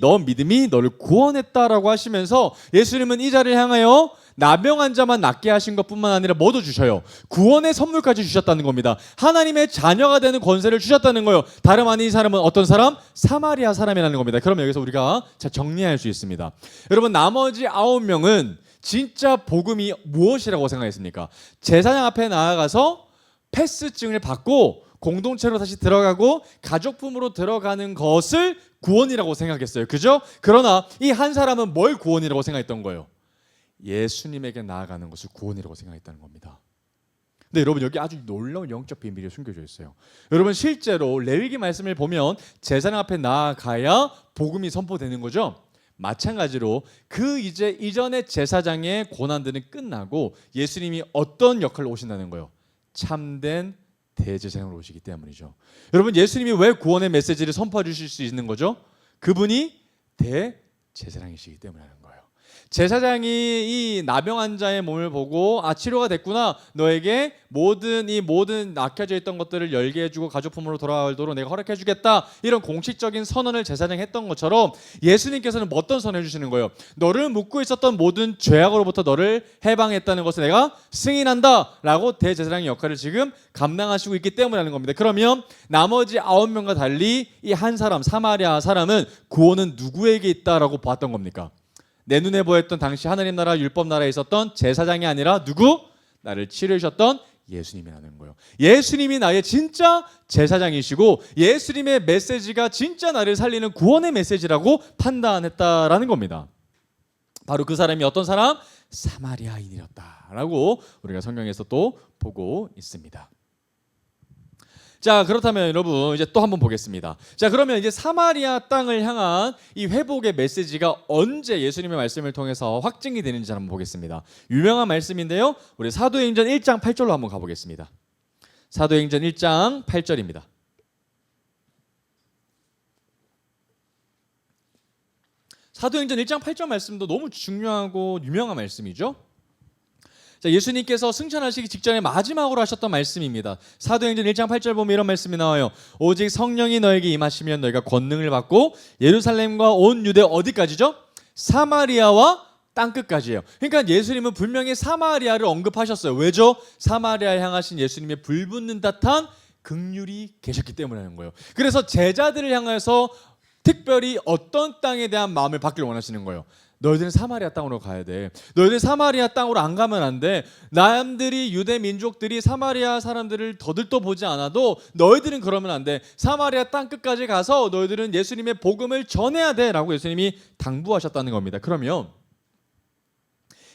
너를 구원했다라고 하시면서 예수님은 이 자를 향하여 나병 환자만 낫게 하신 것뿐만 아니라 뭐도 주셔요? 구원의 선물까지 주셨다는 겁니다. 하나님의 자녀가 되는 권세를 주셨다는 거예요. 다름 아닌 이 사람은 어떤 사람? 사마리아 사람이라는 겁니다. 그럼 여기서 우리가 잘 정리할 수 있습니다. 여러분, 나머지 9명은 진짜 복음이 무엇이라고 생각했습니까? 제사장 앞에 나아가서 패스증을 받고 공동체로 다시 들어가고 가족품으로 들어가는 것을 구원이라고 생각했어요. 그죠? 그러나 이 한 사람은 뭘 구원이라고 생각했던 거예요? 예수님에게 나아가는 것을 구원이라고 생각했다는 겁니다. 근데 여러분, 여기 아주 놀라운 영적 비밀이 숨겨져 있어요. 여러분, 실제로 레위기 말씀을 보면 제사장 앞에 나아가야 복음이 선포되는 거죠. 마찬가지로 그 이전의 제사장의 고난들은 끝나고 예수님이 어떤 역할로 오신다는 거예요? 참된 대제사장으로 오시기 때문이죠. 여러분, 예수님이 왜 구원의 메시지를 선포해 주실 수 있는 거죠? 그분이 대제사장이시기 때문이라는 거예요. 제사장이 이 나병 환자의 몸을 보고 치료가 됐구나, 너에게 모든 낙혀져 있던 것들을 열게 해주고 가족품으로 돌아오도록 내가 허락해 주겠다, 이런 공식적인 선언을 제사장이 했던 것처럼 예수님께서는 어떤 선언을 해주시는 거예요? 너를 묶고 있었던 모든 죄악으로부터 너를 해방했다는 것을 내가 승인한다 라고 대제사장의 역할을 지금 감당하시고 있기 때문이라는 겁니다. 그러면 나머지 9명과 달리 이 한 사람, 사마리아 사람은 구원은 누구에게 있다라고 보았던 겁니까? 내 눈에 보였던 당시 하나님 나라 율법 나라에 있었던 제사장이 아니라 누구? 나를 치료해 주셨던 예수님이라는 거예요. 예수님이 나의 진짜 제사장이시고 예수님의 메시지가 진짜 나를 살리는 구원의 메시지라고 판단했다라는 겁니다. 바로 그 사람이 어떤 사람? 사마리아인이었다라고 우리가 성경에서 또 보고 있습니다. 자, 그렇다면 여러분 이제 또 한번 보겠습니다. 자, 그러면 이제 사마리아 땅을 향한 이 회복의 메시지가 언제 예수님의 말씀을 통해서 확증이 되는지 한번 보겠습니다. 유명한 말씀인데요. 우리 사도행전 1장 8절로 한번 가보겠습니다. 사도행전 1장 8절입니다. 사도행전 1장 8절 말씀도 너무 중요하고 유명한 말씀이죠. 자, 예수님께서 승천하시기 직전에 마지막으로 하셨던 말씀입니다. 사도행전 1장 8절 보면 이런 말씀이 나와요. 오직 성령이 너에게 임하시면 너희가 권능을 받고 예루살렘과 온 유대 어디까지죠? 사마리아와 땅끝까지예요. 그러니까 예수님은 분명히 사마리아를 언급하셨어요. 왜죠? 사마리아에 향하신 예수님의 불붙는 듯한 긍휼이 계셨기 때문이라는 거예요. 그래서 제자들을 향해서 특별히 어떤 땅에 대한 마음을 받기를 원하시는 거예요. 너희들은 사마리아 땅으로 가야 돼. 너희들 사마리아 땅으로 안 가면 안 돼. 남들이, 유대 민족들이 사마리아 사람들을 더들떠 보지 않아도 너희들은 그러면 안 돼. 사마리아 땅 끝까지 가서 너희들은 예수님의 복음을 전해야 돼 라고 예수님이 당부하셨다는 겁니다. 그러면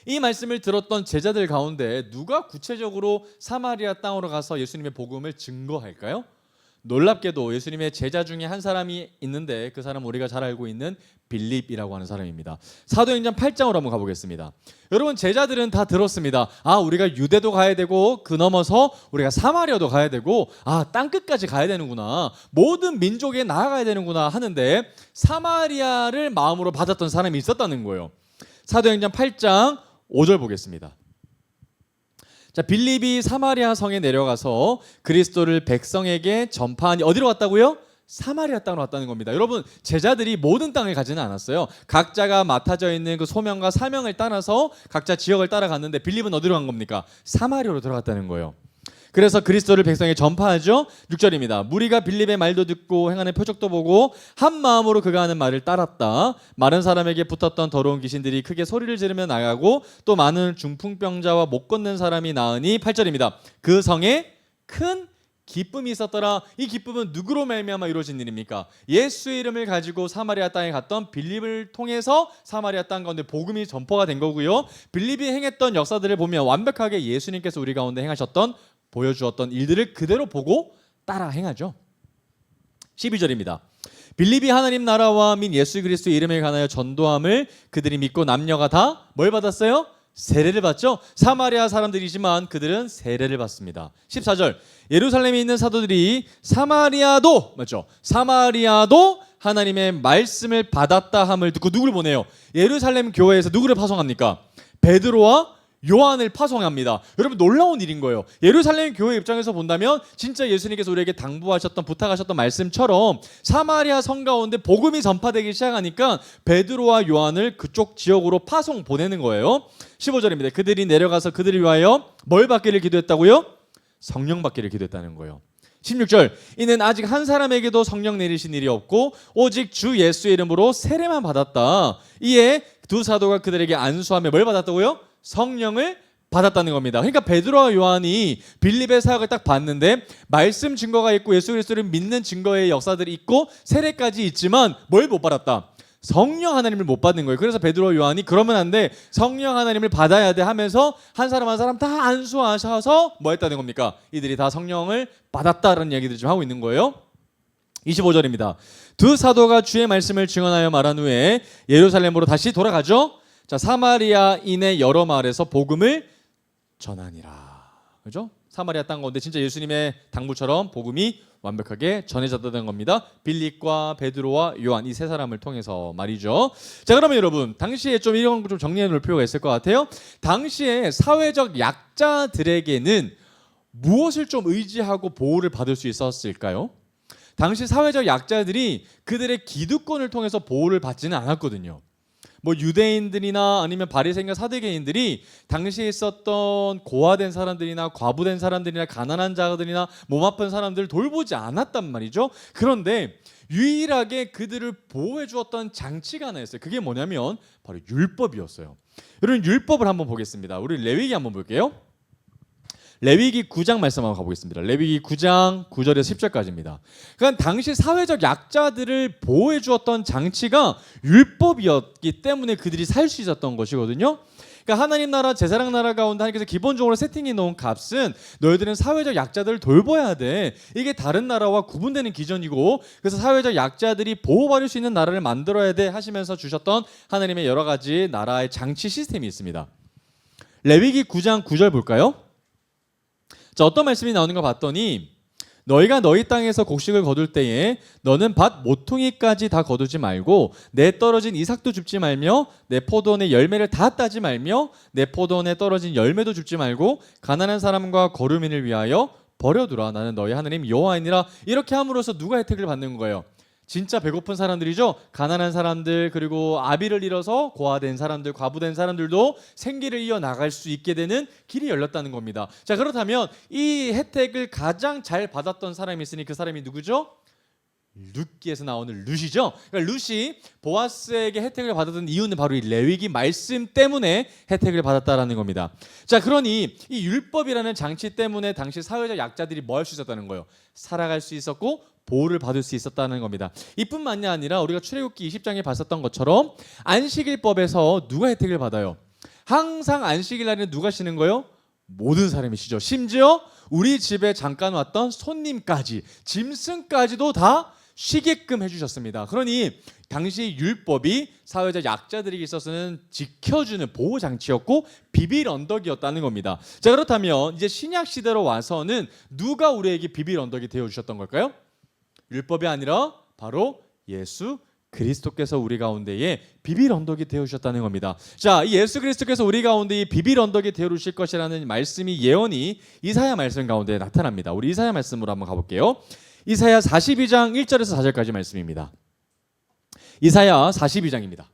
이 말씀을 들었던 제자들 가운데 누가 구체적으로 사마리아 땅으로 가서 예수님의 복음을 증거할까요? 놀랍게도 예수님의 제자 중에 한 사람이 있는데 그 사람은 우리가 잘 알고 있는 빌립이라고 하는 사람입니다. 사도행전 8장으로 한번 가보겠습니다. 여러분, 제자들은 다 들었습니다. 우리가 유대도 가야 되고 그 넘어서 우리가 사마리아도 가야 되고 땅끝까지 가야 되는구나, 모든 민족에 나아가야 되는구나 하는데 사마리아를 마음으로 받았던 사람이 있었다는 거예요. 사도행전 8장 5절 보겠습니다. 자, 빌립이 사마리아 성에 내려가서 그리스도를 백성에게 전파하니, 어디로 왔다고요? 사마리아 땅으로 왔다는 겁니다. 여러분, 제자들이 모든 땅을 가지는 않았어요. 각자가 맡아져 있는 그 소명과 사명을 따라서 각자 지역을 따라갔는데 빌립은 어디로 간 겁니까? 사마리아로 들어갔다는 거예요. 그래서 그리스도를 백성에게 전파하죠. 6절입니다. 무리가 빌립의 말도 듣고 행하는 표적도 보고 한 마음으로 그가 하는 말을 따랐다. 마른 사람에게 붙었던 더러운 귀신들이 크게 소리를 지르며 나가고 또 많은 중풍병자와 못 걷는 사람이 나으니, 8절입니다. 그 성에 큰 기쁨이 있었더라. 이 기쁨은 누구로 말미암아 이루어진 일입니까? 예수의 이름을 가지고 사마리아 땅에 갔던 빌립을 통해서 사마리아 땅 가운데 복음이 전파가 된 거고요. 빌립이 행했던 역사들을 보면 완벽하게 예수님께서 우리 가운데 행하셨던, 보여주었던 일들을 그대로 보고 따라 행하죠. 12절입니다. 빌립이 하나님 나라와 민 예수 그리스도의 이름을 간하여 전도함을 그들이 믿고 남녀가 다 뭘 받았어요? 세례를 받죠. 사마리아 사람들이지만 그들은 세례를 받습니다. 14절. 예루살렘에 있는 사도들이 사마리아도, 맞죠? 사마리아도 하나님의 말씀을 받았다 함을 듣고 누구를 보내요? 예루살렘 교회에서 누구를 파송합니까? 베드로와 요한을 파송합니다. 여러분, 놀라운 일인 거예요. 예루살렘 교회 입장에서 본다면 진짜 예수님께서 우리에게 당부하셨던, 부탁하셨던 말씀처럼 사마리아 성 가운데 복음이 전파되기 시작하니까 베드로와 요한을 그쪽 지역으로 파송 보내는 거예요. 15절입니다. 그들이 내려가서 그들을 위하여 뭘 받기를 기도했다고요? 성령 받기를 기도했다는 거예요. 16절. 이는 아직 한 사람에게도 성령 내리신 일이 없고 오직 주 예수의 이름으로 세례만 받았다. 이에 두 사도가 그들에게 안수하며 뭘 받았다고요? 성령을 받았다는 겁니다. 그러니까 베드로와 요한이 빌립의 사역을 딱 봤는데 말씀 증거가 있고 예수 그리스도를 믿는 증거의 역사들이 있고 세례까지 있지만 뭘 못 받았다? 성령 하나님을 못 받는 거예요. 그래서 베드로와 요한이 그러면 안 돼, 성령 하나님을 받아야 돼 하면서 한 사람 한 사람 다 안수하셔서 뭐 했다는 겁니까? 이들이 다 성령을 받았다라는 얘기들을 좀 하고 있는 거예요. 25절입니다. 두 사도가 주의 말씀을 증언하여 말한 후에 예루살렘으로 다시 돌아가죠. 자, 사마리아인의 여러 마을에서 복음을 전하니라. 그죠? 사마리아 땅 가운데 진짜 예수님의 당부처럼 복음이 완벽하게 전해졌다는 겁니다. 빌립과 베드로와 요한, 이 세 사람을 통해서 말이죠. 자, 그러면 여러분, 당시에 좀 이런 거 좀 정리해 놓을 필요가 있을 것 같아요. 당시에 사회적 약자들에게는 무엇을 좀 의지하고 보호를 받을 수 있었을까요? 당시 사회적 약자들이 그들의 기득권을 통해서 보호를 받지는 않았거든요. 뭐 유대인들이나 아니면 바리새인과 사두개인들이 당시에 있었던 고아된 사람들이나 과부된 사람들이나 가난한 자들이나 몸 아픈 사람들을 돌보지 않았단 말이죠. 그런데 유일하게 그들을 보호해 주었던 장치가 하나 있어요. 그게 뭐냐면 바로 율법이었어요. 여러분, 율법을 한번 보겠습니다. 우리 레위기 한번 볼게요. 레위기 9장 말씀 한번 가보겠습니다. 레위기 9장 9절에서 10절까지입니다. 그러니까 당시 사회적 약자들을 보호해 주었던 장치가 율법이었기 때문에 그들이 살 수 있었던 것이거든요. 그러니까 하나님 나라, 제사장 나라 가운데 하나님께서 기본적으로 세팅해 놓은 값은 너희들은 사회적 약자들을 돌봐야 돼. 이게 다른 나라와 구분되는 기준이고, 그래서 사회적 약자들이 보호받을 수 있는 나라를 만들어야 돼 하시면서 주셨던 하나님의 여러 가지 나라의 장치 시스템이 있습니다. 레위기 9장 9절 볼까요? 자, 어떤 말씀이 나오는가 봤더니, 너희가 너희 땅에서 곡식을 거둘 때에 너는 밭 모퉁이까지 다 거두지 말고 내 떨어진 이삭도 줍지 말며 내 포도원의 열매를 다 따지 말며 내 포도원에 떨어진 열매도 줍지 말고 가난한 사람과 거류민을 위하여 버려두라. 나는 너희 하나님 여호와이니라. 이렇게 함으로써 누가 혜택을 받는 거예요? 진짜 배고픈 사람들이죠. 가난한 사람들, 그리고 아비를 잃어서 고아된 사람들, 과부된 사람들도 생기를 이어나갈 수 있게 되는 길이 열렸다는 겁니다. 자, 그렇다면 이 혜택을 가장 잘 받았던 사람이 있으니 그 사람이 누구죠? 룻기에서 나오는 룻이죠. 그러니까 룻이 보아스에게 혜택을 받았던 이유는 바로 이 레위기 말씀 때문에 혜택을 받았다라는 겁니다. 자, 그러니 이 율법이라는 장치 때문에 당시 사회적 약자들이 뭐 할 수 있었다는 거예요? 살아갈 수 있었고 보호를 받을 수 있었다는 겁니다. 이뿐만이 아니라 우리가 출애굽기 20장에 봤었던 것처럼 안식일법에서 누가 혜택을 받아요? 항상 안식일 날에는 누가 쉬는 거예요? 모든 사람이시죠. 심지어 우리 집에 잠깐 왔던 손님까지, 짐승까지도 다 쉬게끔 해주셨습니다. 그러니 당시 율법이 사회적 약자들에게 있어서는 지켜주는 보호 장치였고 비빌 언덕이었다는 겁니다. 자, 그렇다면 이제 신약 시대로 와서는 누가 우리에게 비빌 언덕이 되어 주셨던 걸까요? 율법이 아니라 바로 예수 그리스도께서 우리 가운데에 비빌 언덕이 되어 주셨다는 겁니다. 자, 이 예수 그리스도께서 우리 가운데에 비빌 언덕이 되어 주실 것이라는 말씀이 예언이 이사야 말씀 가운데 나타납니다. 우리 이사야 말씀으로 한번 가볼게요. 이사야 42장 1절에서 4절까지 말씀입니다. 이사야 42장입니다.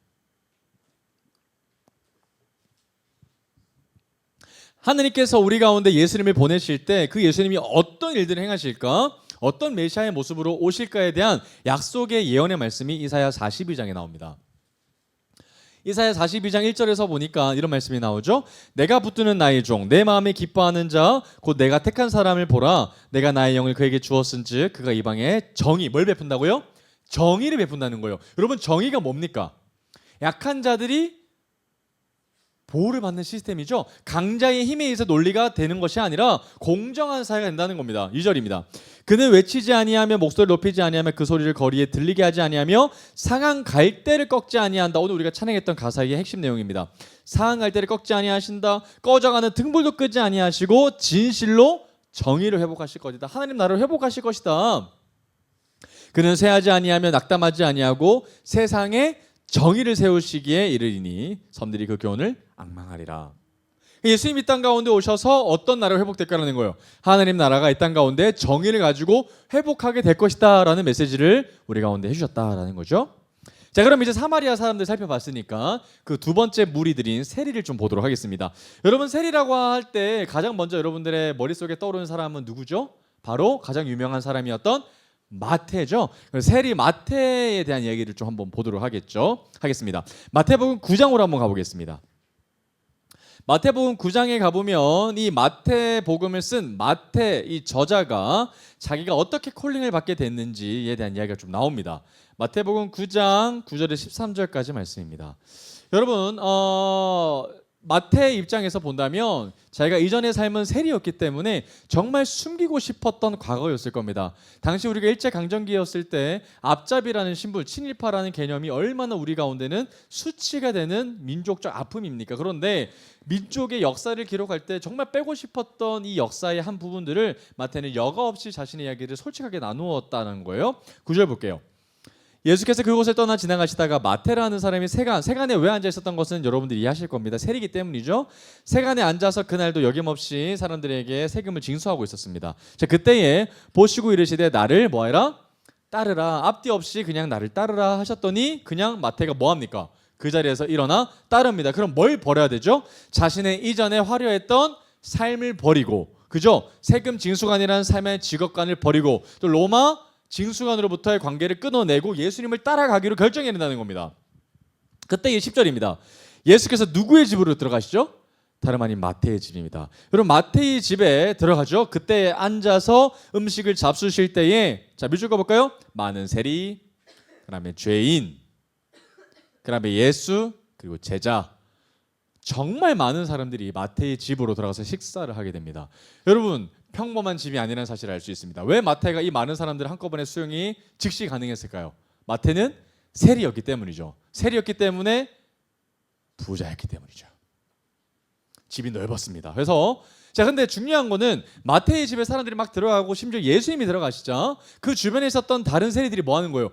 하느님께서 우리 가운데 예수님을 보내실 때 그 예수님이 어떤 일들을 행하실까? 어떤 메시아의 모습으로 오실까에 대한 약속의 예언의 말씀이 이사야 42장에 나옵니다. 이사야 42장 1절에서 보니까 이런 말씀이 나오죠. 내가 붙드는 나의 종, 내 마음에 기뻐하는 자, 곧 내가 택한 사람을 보라. 내가 나의 영을 그에게 주었은즉 그가 이방에 정의, 뭘 베푼다고요? 정의를 베푼다는 거예요. 여러분, 정의가 뭡니까? 약한 자들이 보호를 받는 시스템이죠. 강자의 힘에 의해서 논리가 되는 것이 아니라 공정한 사회가 된다는 겁니다. 2절입니다. 그는 외치지 아니하며 목소리를 높이지 아니하며 그 소리를 거리에 들리게 하지 아니하며 상한 갈대를 꺾지 아니한다. 오늘 우리가 찬양했던 가사의 핵심 내용입니다. 상한 갈대를 꺾지 아니하신다. 꺼져가는 등불도 끄지 아니하시고 진실로 정의를 회복하실 것이다. 하나님 나라를 회복하실 것이다. 그는 쇠하지 아니하며 낙담하지 아니하고 세상에 정의를 세우시기에 이르리니 섬들이 그 교훈을 앙망하리라. 예수님이 이 땅 가운데 오셔서 어떤 나라가 회복될까라는 거예요. 하나님 나라가 이 땅 가운데 정의를 가지고 회복하게 될 것이다 라는 메시지를 우리 가운데 해주셨다라는 거죠. 자, 그럼 이제 사마리아 사람들 살펴봤으니까 그 두 번째 무리들인 세리를 좀 보도록 하겠습니다. 여러분, 세리라고 할 때 가장 먼저 여러분들의 머릿속에 떠오르는 사람은 누구죠? 바로 가장 유명한 사람이었던 마태죠. 세리 마태에 대한 이야기를 좀 한번 보도록 하겠습니다. 마태복음 9장으로 한번 가보겠습니다. 마태복음 9장에 가보면 이 마태복음을 쓴 마태 이 저자가 자기가 어떻게 콜링을 받게 됐는지에 대한 이야기가 좀 나옵니다. 마태복음 9장 9절에 13절까지 말씀입니다. 여러분, 마태의 입장에서 본다면 자기가 이전의 삶은 세리였기 때문에 정말 숨기고 싶었던 과거였을 겁니다. 당시 우리가 일제강점기였을 때 앞잡이라는 신분, 친일파라는 개념이 얼마나 우리 가운데는 수치가 되는 민족적 아픔입니까? 그런데 민족의 역사를 기록할 때 정말 빼고 싶었던 이 역사의 한 부분들을 마태는 여과 없이 자신의 이야기를 솔직하게 나누었다는 거예요. 9절 볼게요. 예수께서 그곳을 떠나 지나가시다가 마태라는 사람이 세간에 왜 앉아 있었던 것은 여러분들이 이해하실 겁니다. 세리기 때문이죠. 세간에 앉아서 그날도 여김없이 사람들에게 세금을 징수하고 있었습니다. 자, 그때에 보시고 이르시되 나를 뭐하라? 따르라. 앞뒤 없이 그냥 나를 따르라 하셨더니 그냥 마태가 뭐합니까? 그 자리에서 일어나 따릅니다. 그럼 뭘 버려야 되죠? 자신의 이전에 화려했던 삶을 버리고, 그죠? 세금 징수관이라는 삶의 직업관을 버리고 또 로마 징수관으로부터의 관계를 끊어내고 예수님을 따라가기로 결정해야 된다는 겁니다. 그때 10절입니다. 예수께서 누구의 집으로 들어가시죠? 다름 아닌 마태의 집입니다. 여러분, 마태의 집에 들어가죠. 그때 앉아서 음식을 잡수실 때에, 자, 몇 줄 가볼까요? 많은 세리, 그 다음에 죄인, 그 다음에 예수, 그리고 제자, 정말 많은 사람들이 마태의 집으로 들어가서 식사를 하게 됩니다. 여러분, 평범한 집이 아니라는 사실을 알 수 있습니다. 왜 마태가 이 많은 사람들을 한꺼번에 수용이 즉시 가능했을까요? 마태는 세리였기 때문이죠. 세리였기 때문에 부자였기 때문이죠. 집이 넓었습니다. 그래서 자, 근데 중요한 거는 마태의 집에 사람들이 막 들어가고 심지어 예수님이 들어가시자 그 주변에 있었던 다른 세리들이 뭐 하는 거예요?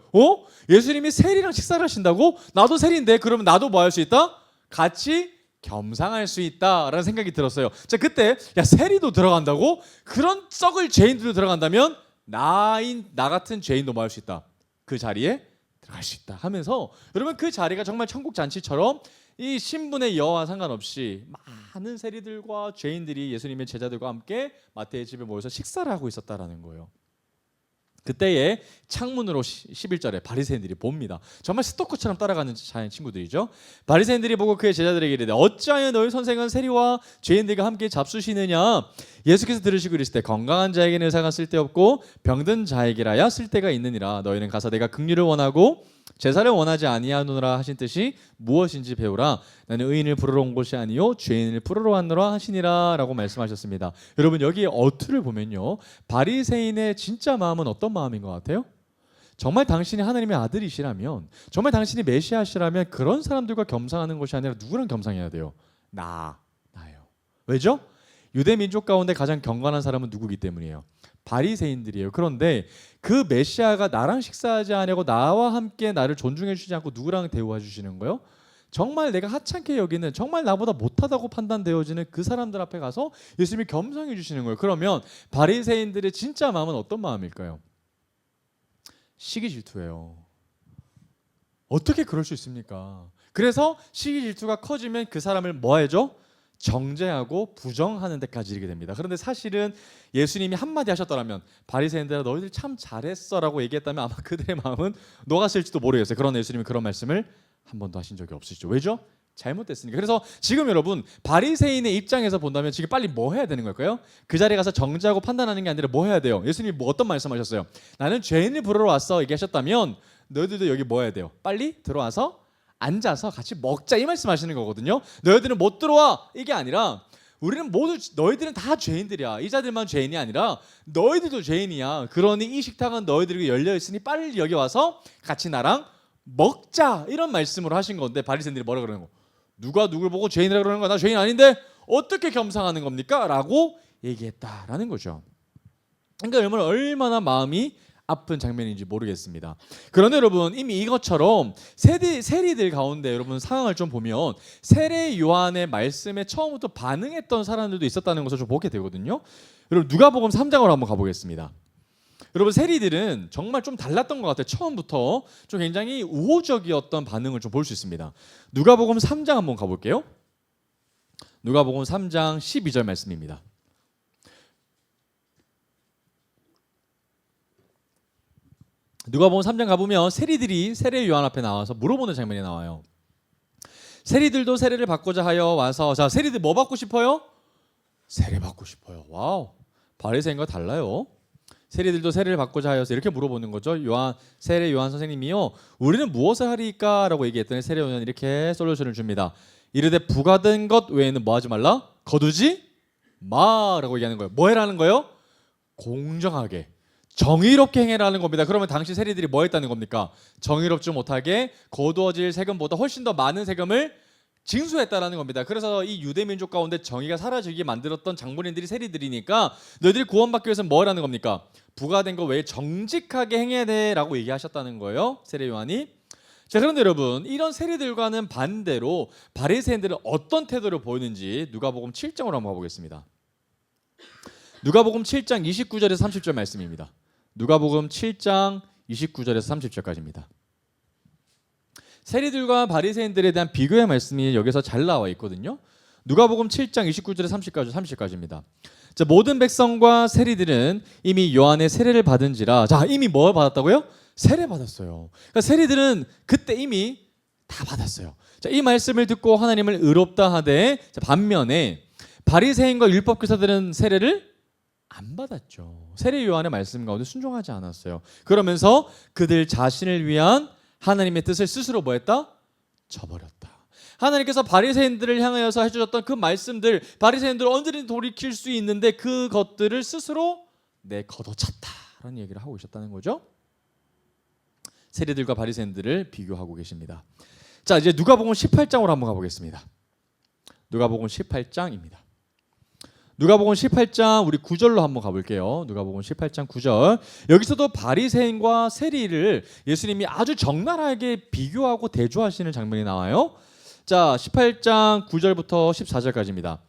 예수님이 세리랑 식사를 하신다고? 나도 세리인데 그러면 나도 뭐 할 수 있다? 같이 겸상할 수 있다라는 생각이 들었어요. 자, 그때 야, 세리도 들어간다고? 그런 썩을 죄인들도 들어간다면 나 같은 죄인도 뭐 할 수 있다? 그 자리에 들어갈 수 있다 하면서 여러분, 그 자리가 정말 천국 잔치처럼 이 신분의 여와 상관없이 많은 세리들과 죄인들이 예수님의 제자들과 함께 마태의 집에 모여서 식사를 하고 있었다라는 거예요. 그때에 창문으로 11절에 바리새인들이 봅니다. 정말 스토커처럼 따라가는 친구들이죠. 바리새인들이 보고 그의 제자들에게 이르되 어찌하여 너희 선생은 세리와 죄인들과 함께 잡수시느냐? 예수께서 들으시고 이르시되 건강한 자에게는 의사가 쓸데없고 병든 자에게라야 쓸데가 있느니라. 너희는 가서 내가 긍휼을 원하고 제사를 원하지 아니하노라 하신 뜻이 무엇인지 배우라. 나는 의인을 부르러 온 것이 아니요 죄인을 부르러 왔노라 하시니라 라고 말씀하셨습니다. 여러분 여기 어투를 보면요, 바리새인의 진짜 마음은 어떤 마음인 것 같아요? 정말 당신이 하나님의 아들이시라면, 정말 당신이 메시아시라면 그런 사람들과 겸상하는 것이 아니라 누구랑 겸상해야 돼요? 나요. 왜죠? 유대 민족 가운데 가장 경건한 사람은 누구기 때문이에요? 바리새인들이에요. 그런데 그 메시아가 나랑 식사하지 않고 나와 함께 나를 존중해 주지 않고 누구랑 대우해 주시는 거예요? 정말 내가 하찮게 여기는, 정말 나보다 못하다고 판단되어지는 그 사람들 앞에 가서 예수님이 겸상해 주시는 거예요. 그러면 바리새인들의 진짜 마음은 어떤 마음일까요? 시기 질투예요. 어떻게 그럴 수 있습니까? 그래서 시기 질투가 커지면 그 사람을 뭐 해줘? 정죄하고 부정하는 데까지 이르게 됩니다. 그런데 사실은 예수님이 한마디 하셨더라면, 바리새인들아 너희들 참 잘했어라고 얘기했다면 아마 그들의 마음은 녹았을지도 모르겠어요. 그러나 예수님이 그런 말씀을 한 번도 하신 적이 없으시죠. 왜죠? 잘못됐으니까. 그래서 지금 여러분 바리새인의 입장에서 본다면 지금 빨리 뭐 해야 되는 걸까요? 그 자리에 가서 정죄하고 판단하는 게 아니라 뭐 해야 돼요? 예수님이 뭐 어떤 말씀하셨어요? 나는 죄인을 부르러 왔어 얘기하셨다면 너희들도 여기 뭐 해야 돼요? 빨리 들어와서 앉아서 같이 먹자 이 말씀하시는 거거든요. 너희들은 못 들어와 이게 아니라 우리는 모두, 너희들은 다 죄인들이야. 이 자들만 죄인이 아니라 너희들도 죄인이야. 그러니 이 식탁은 너희들에게 열려 있으니 빨리 여기 와서 같이 나랑 먹자 이런 말씀으로 하신 건데, 바리새인들이 뭐라 그러는 거? 누가 누굴 보고 죄인이라 그러는 거야? 나 죄인 아닌데 어떻게 겸상하는 겁니까? 라고 얘기했다라는 거죠. 그러니까 여러분 얼마나 마음이 아픈 장면인지 모르겠습니다. 그런데 여러분 이미 이것처럼 세리들 가운데 여러분 상황을 좀 보면 세례 요한의 말씀에 처음부터 반응했던 사람들도 있었다는 것을 좀 보게 되거든요. 여러분 누가복음 3장으로 한번 가보겠습니다. 여러분 세리들은 정말 좀 달랐던 것 같아요. 처음부터 좀 굉장히 우호적이었던 반응을 좀 볼 수 있습니다. 누가복음 3장 한번 가볼게요. 누가복음 3장 12절 말씀입니다. 누가복음 3장 가보면 세리들이 세례 요한 앞에 나와서 물어보는 장면이 나와요. 세리들도 세례를 받고자 하여 와서, 자 세리들 뭐 받고 싶어요? 세례 받고 싶어요. 와우, 바리새인과 달라요. 세리들도 세례를 받고자 하여서 이렇게 물어보는 거죠. 세례 요한 선생님이요, 우리는 무엇을 하리까? 라고 얘기했더니 세례 요한이 이렇게 솔루션을 줍니다. 이르되 부가된 것 외에는 뭐 하지 말라? 거두지 마라고 얘기하는 거예요. 뭐 해라는 거예요? 공정하게 정의롭게 행해라는 겁니다. 그러면 당시 세리들이 뭐 했다는 겁니까? 정의롭지 못하게 거두어질 세금보다 훨씬 더 많은 세금을 징수했다라는 겁니다. 그래서 이 유대 민족 가운데 정의가 사라지게 만들었던 장본인들이 세리들이니까 너희들이 구원받기 위해서는 뭐 하라는 겁니까? 부가된 것 외에 정직하게 행해야 돼라고 얘기하셨다는 거예요. 세례 요한이. 자, 그런데 여러분 이런 세리들과는 반대로 바리새인들은 어떤 태도를 보이는지 누가복음 7장으로 한번 가보겠습니다. 누가복음 7장 29절에서 30절 말씀입니다. 누가복음 7장 29절에서 30절까지입니다. 세리들과 바리새인들에 대한 비교의 말씀이 여기서 잘 나와 있거든요. 누가복음 7장 29절에서 30절까지입니다. 자, 모든 백성과 세리들은 이미 요한의 세례를 받은지라. 자, 이미 뭘 받았다고요? 세례 받았어요. 그러니까 세리들은 그때 이미 다 받았어요. 자, 이 말씀을 듣고 하나님을 의롭다 하되, 자, 반면에 바리새인과 율법 교사들은 세례를 안 받았죠. 세례 요한의 말씀 가운데 순종하지 않았어요. 그러면서 그들 자신을 위한 하나님의 뜻을 스스로 뭐했다? 저버렸다. 하나님께서 바리새인들을 향하여서 해주셨던 그 말씀들, 바리새인들을 언제든지 돌이킬 수 있는데 그것들을 스스로 걷어찼다라는 얘기를 하고 계셨다는 거죠. 세리들과 바리새인들을 비교하고 계십니다. 자, 이제 누가복음 18장으로 한번 가보겠습니다. 누가복음 18장입니다. 누가복음 18장 우리 9절로 한번 가볼게요. 누가복음 18장 9절. 여기서도 바리새인과 세리를 예수님이 아주 적나라하게 비교하고 대조하시는 장면이 나와요. 자, 18장 9절부터 14절까지입니다.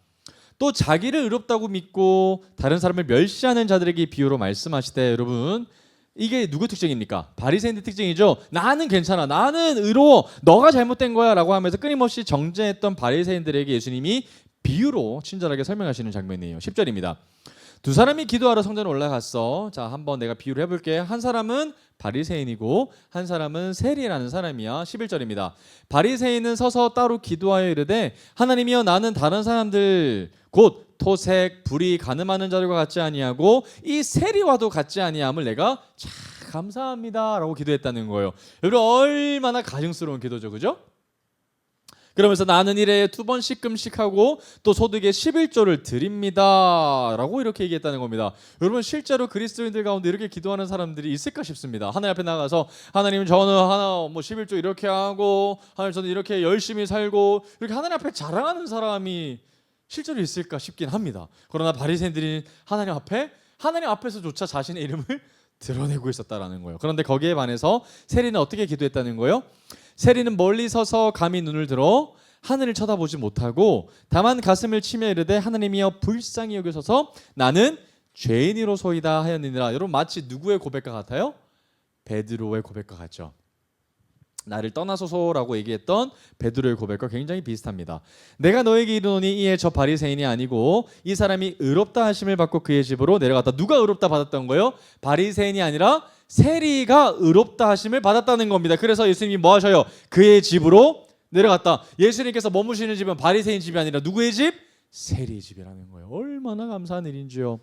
또 자기를 의롭다고 믿고 다른 사람을 멸시하는 자들에게 비유로 말씀하시되, 여러분 이게 누구 특징입니까? 바리새인의 특징이죠. 나는 괜찮아, 나는 의로워, 너가 잘못된 거야 라고 하면서 끊임없이 정죄했던 바리새인들에게 예수님이 비유로 친절하게 설명하시는 장면이에요. 10절입니다. 두 사람이 기도하러 성전에 올라갔어. 자, 한번 내가 비유를 해볼게. 한 사람은 바리새인이고 한 사람은 세리라는 사람이야. 11절입니다. 바리새인은 서서 따로 기도하여 이르되, 하나님이여 나는 다른 사람들 곧 토색, 불의, 가늠하는 자들과 같지 아니하고 이 세리와도 같지 아니함을 내가 감사합니다라고 기도했다는 거예요. 여러분 얼마나 가증스러운 기도죠, 그죠? 그러면서 나는 일에 2번씩금씩 하고 또 소득의 11조를 드립니다라고 이렇게 얘기했다는 겁니다. 여러분 실제로 그리스도인들 가운데 이렇게 기도하는 사람들이 있을까 싶습니다. 하나님 앞에 나가서 하나님 저는 하나 11조 이렇게 하고 하나님 저는 이렇게 열심히 살고 이렇게 하나님 앞에 자랑하는 사람이 실제로 있을까 싶긴 합니다. 그러나 바리새인들이 하나님 앞에서조차 자신의 이름을 드러내고 있었다라는 거예요. 그런데 거기에 반해서 세리는 어떻게 기도했다는 거예요? 세리는 멀리 서서 감히 눈을 들어 하늘을 쳐다보지 못하고 다만 가슴을 치며 이르되 하나님이여 불쌍히 여기소서 나는 죄인이로소이다 하였느니라. 여러분 마치 누구의 고백과 같아요? 베드로의 고백과 같죠. 나를 떠나소서라고 얘기했던 베드로의 고백과 굉장히 비슷합니다. 내가 너에게 이르노니 이에 저 바리새인이 아니고 이 사람이 의롭다 하심을 받고 그의 집으로 내려갔다. 누가 의롭다 받았던 거예요? 바리새인이 아니라 세리가 의롭다 하심을 받았다는 겁니다. 그래서 예수님이 뭐 하셔요? 그의 집으로 내려갔다. 예수님께서 머무시는 집은 바리새인 집이 아니라 누구의 집? 세리의 집이라는 거예요. 얼마나 감사한 일인지요.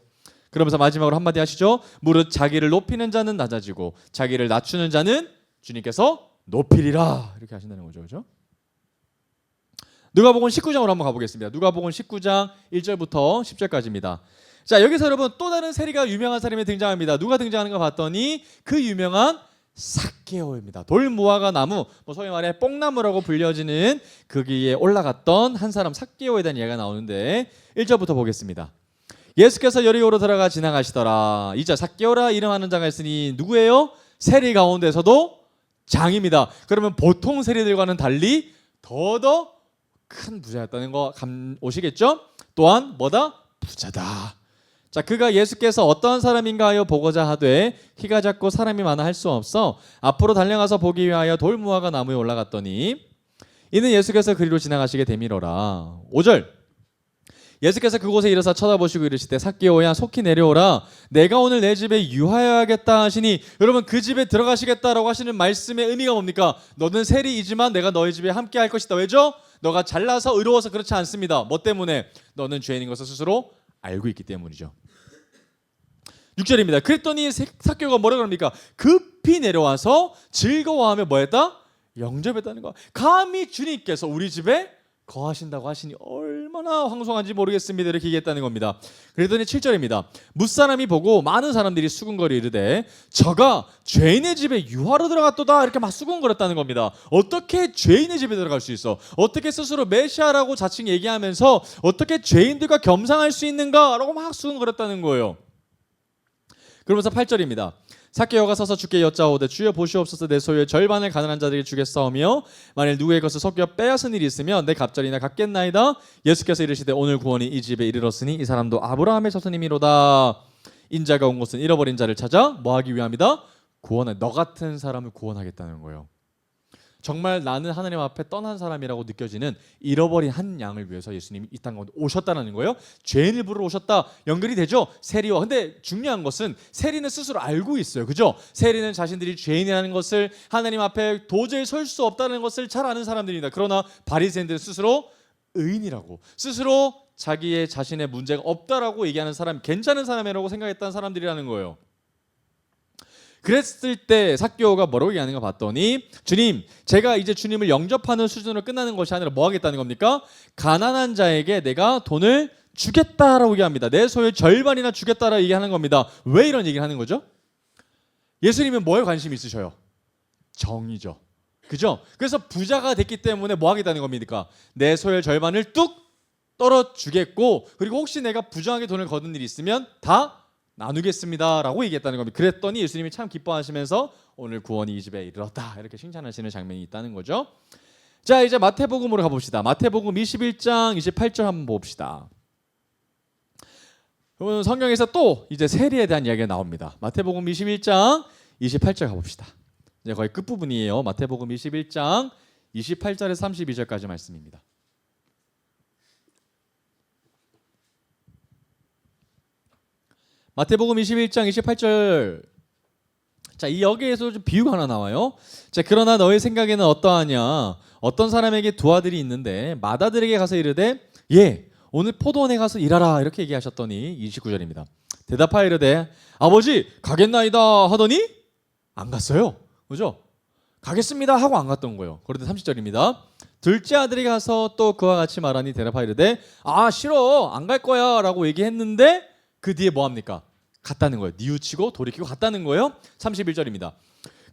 그러면서 마지막으로 한마디 하시죠. 무릇 자기를 높이는 자는 낮아지고 자기를 낮추는 자는 주님께서 높이리라 이렇게 하신다는 거죠. 그렇죠? 누가복음 19장으로 한번 가보겠습니다. 누가복음 19장 1절부터 10절까지입니다. 자, 여기서 여러분 또 다른 세리가 유명한 사람이 등장합니다. 누가 등장하는가 봤더니 그 유명한 삭개오입니다. 돌무화과 나무, 소위 말해 뽕나무라고 불려지는 거기에 올라갔던 한 사람 삭개오에 대한 이야기가 나오는데 1절부터 보겠습니다. 예수께서 여리고로 들어가 지나가시더라. 이자 삭개오라 이름하는 자가 있으니 누구예요? 세리 가운데서도 장입니다. 그러면 보통 세리들과는 달리 더더 큰 부자였다는 거 오시겠죠? 또한 뭐다? 부자다. 자, 그가 예수께서 어떠한 사람인가 하여 보고자 하되 키가 작고 사람이 많아 할 수 없어 앞으로 달려가서 보기 위하여 돌무화과 나무에 올라갔더니 이는 예수께서 그리로 지나가시게 되밀어라. 5절 예수께서 그곳에 이르사 쳐다보시고 이르시되 삭개오야 속히 내려오라 내가 오늘 내 집에 유하여야겠다 하시니 여러분 그 집에 들어가시겠다라고 하시는 말씀의 의미가 뭡니까? 너는 세리이지만 내가 너희 집에 함께 할 것이다. 왜죠? 너가 잘나서 의로워서 그렇지 않습니다. 뭐 때문에? 너는 죄인인 것을 스스로 알고 있기 때문이죠. 6절입니다. 그랬더니 삭개오가 뭐라고 합니까? 급히 내려와서 즐거워하며 뭐했다? 영접했다는 거. 감히 주님께서 우리 집에 거하신다고 하시니 얼마나 황송한지 모르겠습니다. 이렇게 얘기했다는 겁니다. 그랬더니 7절입니다. 뭇사람이 보고 많은 사람들이 수군거리 이르되 저가 죄인의 집에 유하로 들어갔도다 이렇게 막 수군거렸다는 겁니다. 어떻게 죄인의 집에 들어갈 수 있어? 어떻게 스스로 메시아라고 자칭 얘기하면서 어떻게 죄인들과 겸상할 수 있는가? 라고 막 수군거렸다는 거예요. 그러면서 8절입니다. 삭개오가 서서 주께 여짜오되 주여 보시옵소서 내 소유의 절반을 가난한 자들에게 주겠사오며 만일 누구의 것을 섞여 빼앗은 일이 있으면 내 갑절이나 갚겠나이다. 예수께서 이르시되 오늘 구원이 이 집에 이르렀으니 이 사람도 아브라함의 자손이미로다. 인자가 온 곳은 잃어버린 자를 찾아 뭐하기 위함이다? 구원해. 너 같은 사람을 구원하겠다는 거예요. 정말 나는 하나님 앞에 떠난 사람이라고 느껴지는 잃어버린 한 양을 위해서 예수님이 이 땅 가운데 오셨다는 거예요. 죄인을 부르러 오셨다. 연결이 되죠. 세리와. 근데 중요한 것은 세리는 스스로 알고 있어요. 그죠? 세리는 자신들이 죄인이라는 것을 하나님 앞에 도저히 설 수 없다는 것을 잘 아는 사람들입니다. 그러나 바리새인들은 스스로 의인이라고 스스로 자기의 자신의 문제가 없다라고 얘기하는 사람, 괜찮은 사람이라고 생각했다는 사람들이라는 거예요. 그랬을 때 삭개오가 뭐라고 얘기하는가 봤더니 주님 제가 이제 주님을 영접하는 수준으로 끝나는 것이 아니라 뭐 하겠다는 겁니까? 가난한 자에게 내가 돈을 주겠다라고 얘기합니다. 내 소유의 절반이나 주겠다라고 얘기하는 겁니다. 왜 이런 얘기를 하는 거죠? 예수님은 뭐에 관심이 있으셔요? 정의죠. 그죠? 그래서 부자가 됐기 때문에 뭐 하겠다는 겁니까? 내 소유의 절반을 뚝 떨어주겠고 그리고 혹시 내가 부정하게 돈을 거둔 일이 있으면 다 나누겠습니다라고 얘기했다는 겁니다. 그랬더니 예수님이 참 기뻐하시면서 오늘 구원이 이 집에 이르렀다 이렇게 칭찬하시는 장면이 있다는 거죠. 자, 이제 마태복음으로 가봅시다. 마태복음 21장 28절 한번 봅시다. 여러분 성경에서 또 이제 세리에 대한 이야기가 나옵니다. 마태복음 21장 28절 가봅시다. 이제 거의 끝부분이에요. 마태복음 21장 28절에서 32절까지 말씀입니다. 마태복음 21장 28절. 자, 이 여기에서 좀 비유가 하나 나와요. 자, 그러나 너의 생각에는 어떠하냐? 어떤 사람에게 두 아들이 있는데 맏아들에게 가서 이르되 예, 오늘 포도원에 가서 일하라 이렇게 얘기하셨더니 29절입니다. 대답하여 이르되 아버지 가겠나이다 하더니 안 갔어요. 그죠? 가겠습니다 하고 안 갔던 거예요. 그런데 30절입니다. 둘째 아들이 가서 또 그와 같이 말하니 대답하이르되 아 싫어 안 갈 거야 라고 얘기했는데 그 뒤에 뭐합니까? 갔다는 거예요. 뉘우치고 돌이키고 갔다는 거예요. 31절입니다.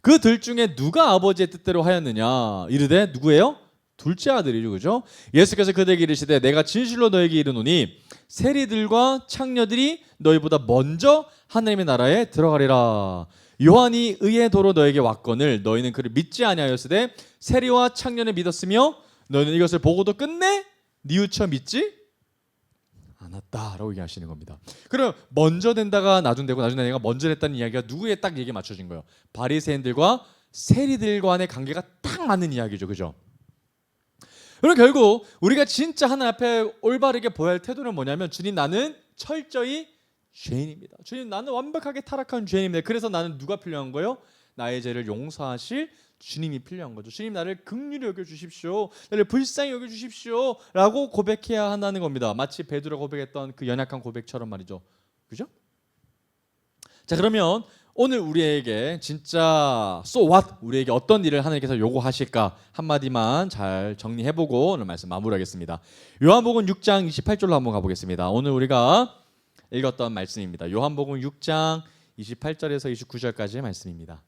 그 들 중에 누가 아버지의 뜻대로 하였느냐 이르되 누구예요? 둘째 아들이죠. 그죠? 예수께서 그들에게 이르시되 내가 진실로 너에게 이르노니 세리들과 창녀들이 너희보다 먼저 하나님의 나라에 들어가리라. 요한이 의의 도로 너에게 왔거늘 너희는 그를 믿지 아니하였으되 세리와 창녀를 믿었으며 너희는 이것을 보고도 끝내 뉘우쳐 믿지 않았다라고 얘기하시는 겁니다. 그럼 먼저 된다가 나중되고 나중에 내가 먼저 됐다는 이야기가 누구에 딱 얘기 맞춰진 거예요? 바리새인들과 세리들 간의 관계가 딱 맞는 이야기죠. 그죠? 그럼 결국 우리가 진짜 하나님 앞에 올바르게 보여야 할 태도는 뭐냐면 주님 나는 철저히 죄인입니다. 주님 나는 완벽하게 타락한 죄인입니다. 그래서 나는 누가 필요한 거예요? 나의 죄를 용서하실 주님이 필요한 거죠. 주님 나를 긍휼히 여겨주십시오. 나를 불쌍히 여겨주십시오 라고 고백해야 한다는 겁니다. 마치 베드로가 고백했던 그 연약한 고백처럼 말이죠. 그죠? 자 그러면 오늘 우리에게 진짜 so what 우리에게 어떤 일을 하나님께서 요구하실까 한마디만 잘 정리해보고 오늘 말씀 마무리하겠습니다. 요한복음 6장 28절로 한번 가보겠습니다. 오늘 우리가 읽었던 말씀입니다. 요한복음 6장 28절에서 29절까지의 말씀입니다.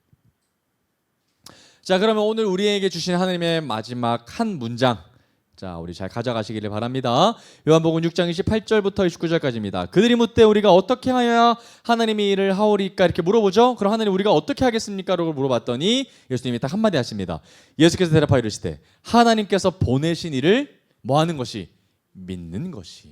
자 그러면 오늘 우리에게 주신 하나님의 마지막 한 문장 자 우리 잘 가져가시기를 바랍니다. 요한복음 6장 28절부터 29절까지입니다. 그들이 묻되 우리가 어떻게 하여야 하나님의 일을 하오리까 이렇게 물어보죠. 그럼 하나님 우리가 어떻게 하겠습니까? 라고 물어봤더니 예수님이 딱 한마디 하십니다. 예수께서 대답하여 이르시되 하나님께서 보내신 이를 뭐하는 것이? 믿는 것이.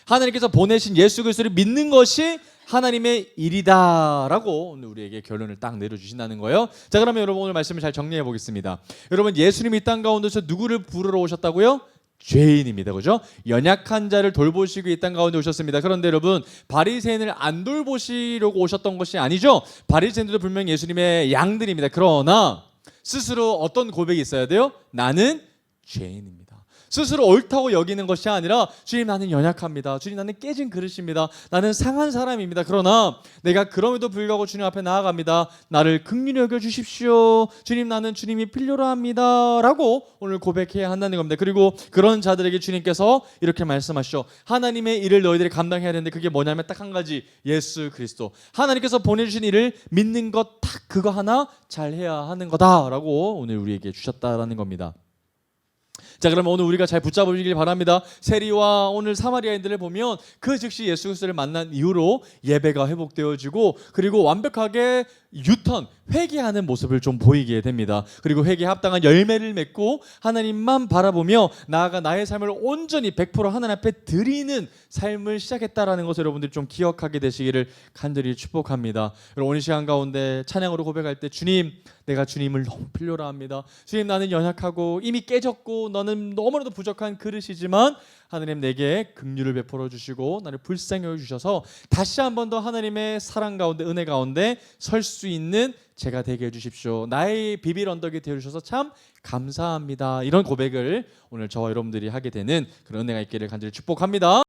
하나님께서 보내신 예수 그리스도를 믿는 것이 하나님의 일이다라고 오늘 우리에게 결론을 딱 내려주신다는 거예요. 자 그러면 여러분 오늘 말씀을 잘 정리해 보겠습니다. 여러분 예수님이 이 땅 가운데서 누구를 부르러 오셨다고요? 죄인입니다. 그죠? 연약한 자를 돌보시고 이 땅 가운데 오셨습니다. 그런데 여러분 바리새인을 안 돌보시려고 오셨던 것이 아니죠. 바리새인들도 분명히 예수님의 양들입니다. 그러나 스스로 어떤 고백이 있어야 돼요? 나는 죄인입니다. 스스로 옳다고 여기는 것이 아니라 주님 나는 연약합니다. 주님 나는 깨진 그릇입니다. 나는 상한 사람입니다. 그러나 내가 그럼에도 불구하고 주님 앞에 나아갑니다. 나를 긍휼히 여겨주십시오. 주님 나는 주님이 필요로 합니다. 라고 오늘 고백해야 한다는 겁니다. 그리고 그런 자들에게 주님께서 이렇게 말씀하시죠. 하나님의 일을 너희들이 감당해야 되는데 그게 뭐냐면 딱 한 가지 예수 그리스도. 하나님께서 보내주신 일을 믿는 것 딱 그거 하나 잘해야 하는 거다라고 오늘 우리에게 주셨다라는 겁니다. 자 그러면 오늘 우리가 잘 붙잡으시길 바랍니다. 세리와 오늘 사마리아인들을 보면 그 즉시 예수 그리스도를 만난 이후로 예배가 회복되어지고 그리고 완벽하게 유턴 회개하는 모습을 좀 보이게 됩니다. 그리고 회개에 합당한 열매를 맺고 하나님만 바라보며 나아가 나의 삶을 온전히 100% 하나님 앞에 드리는 삶을 시작했다라는 것을 여러분들이 좀 기억하게 되시기를 간절히 축복합니다. 여러분 오늘 시간 가운데 찬양으로 고백할 때 주님 내가 주님을 너무 필요로 합니다. 주님 나는 연약하고 이미 깨졌고 너는 너무나도 부족한 그릇이지만 하나님 내게 긍휼을 베풀어 주시고 나를 불쌍히 여겨주셔서 다시 한 번 더 하나님의 사랑 가운데 은혜 가운데 설 수 있는 제가 되게 해주십시오. 나의 비빌 언덕이 되어주셔서 참 감사합니다. 이런 고백을 오늘 저와 여러분들이 하게 되는 그런 은혜가 있기를 간절히 축복합니다.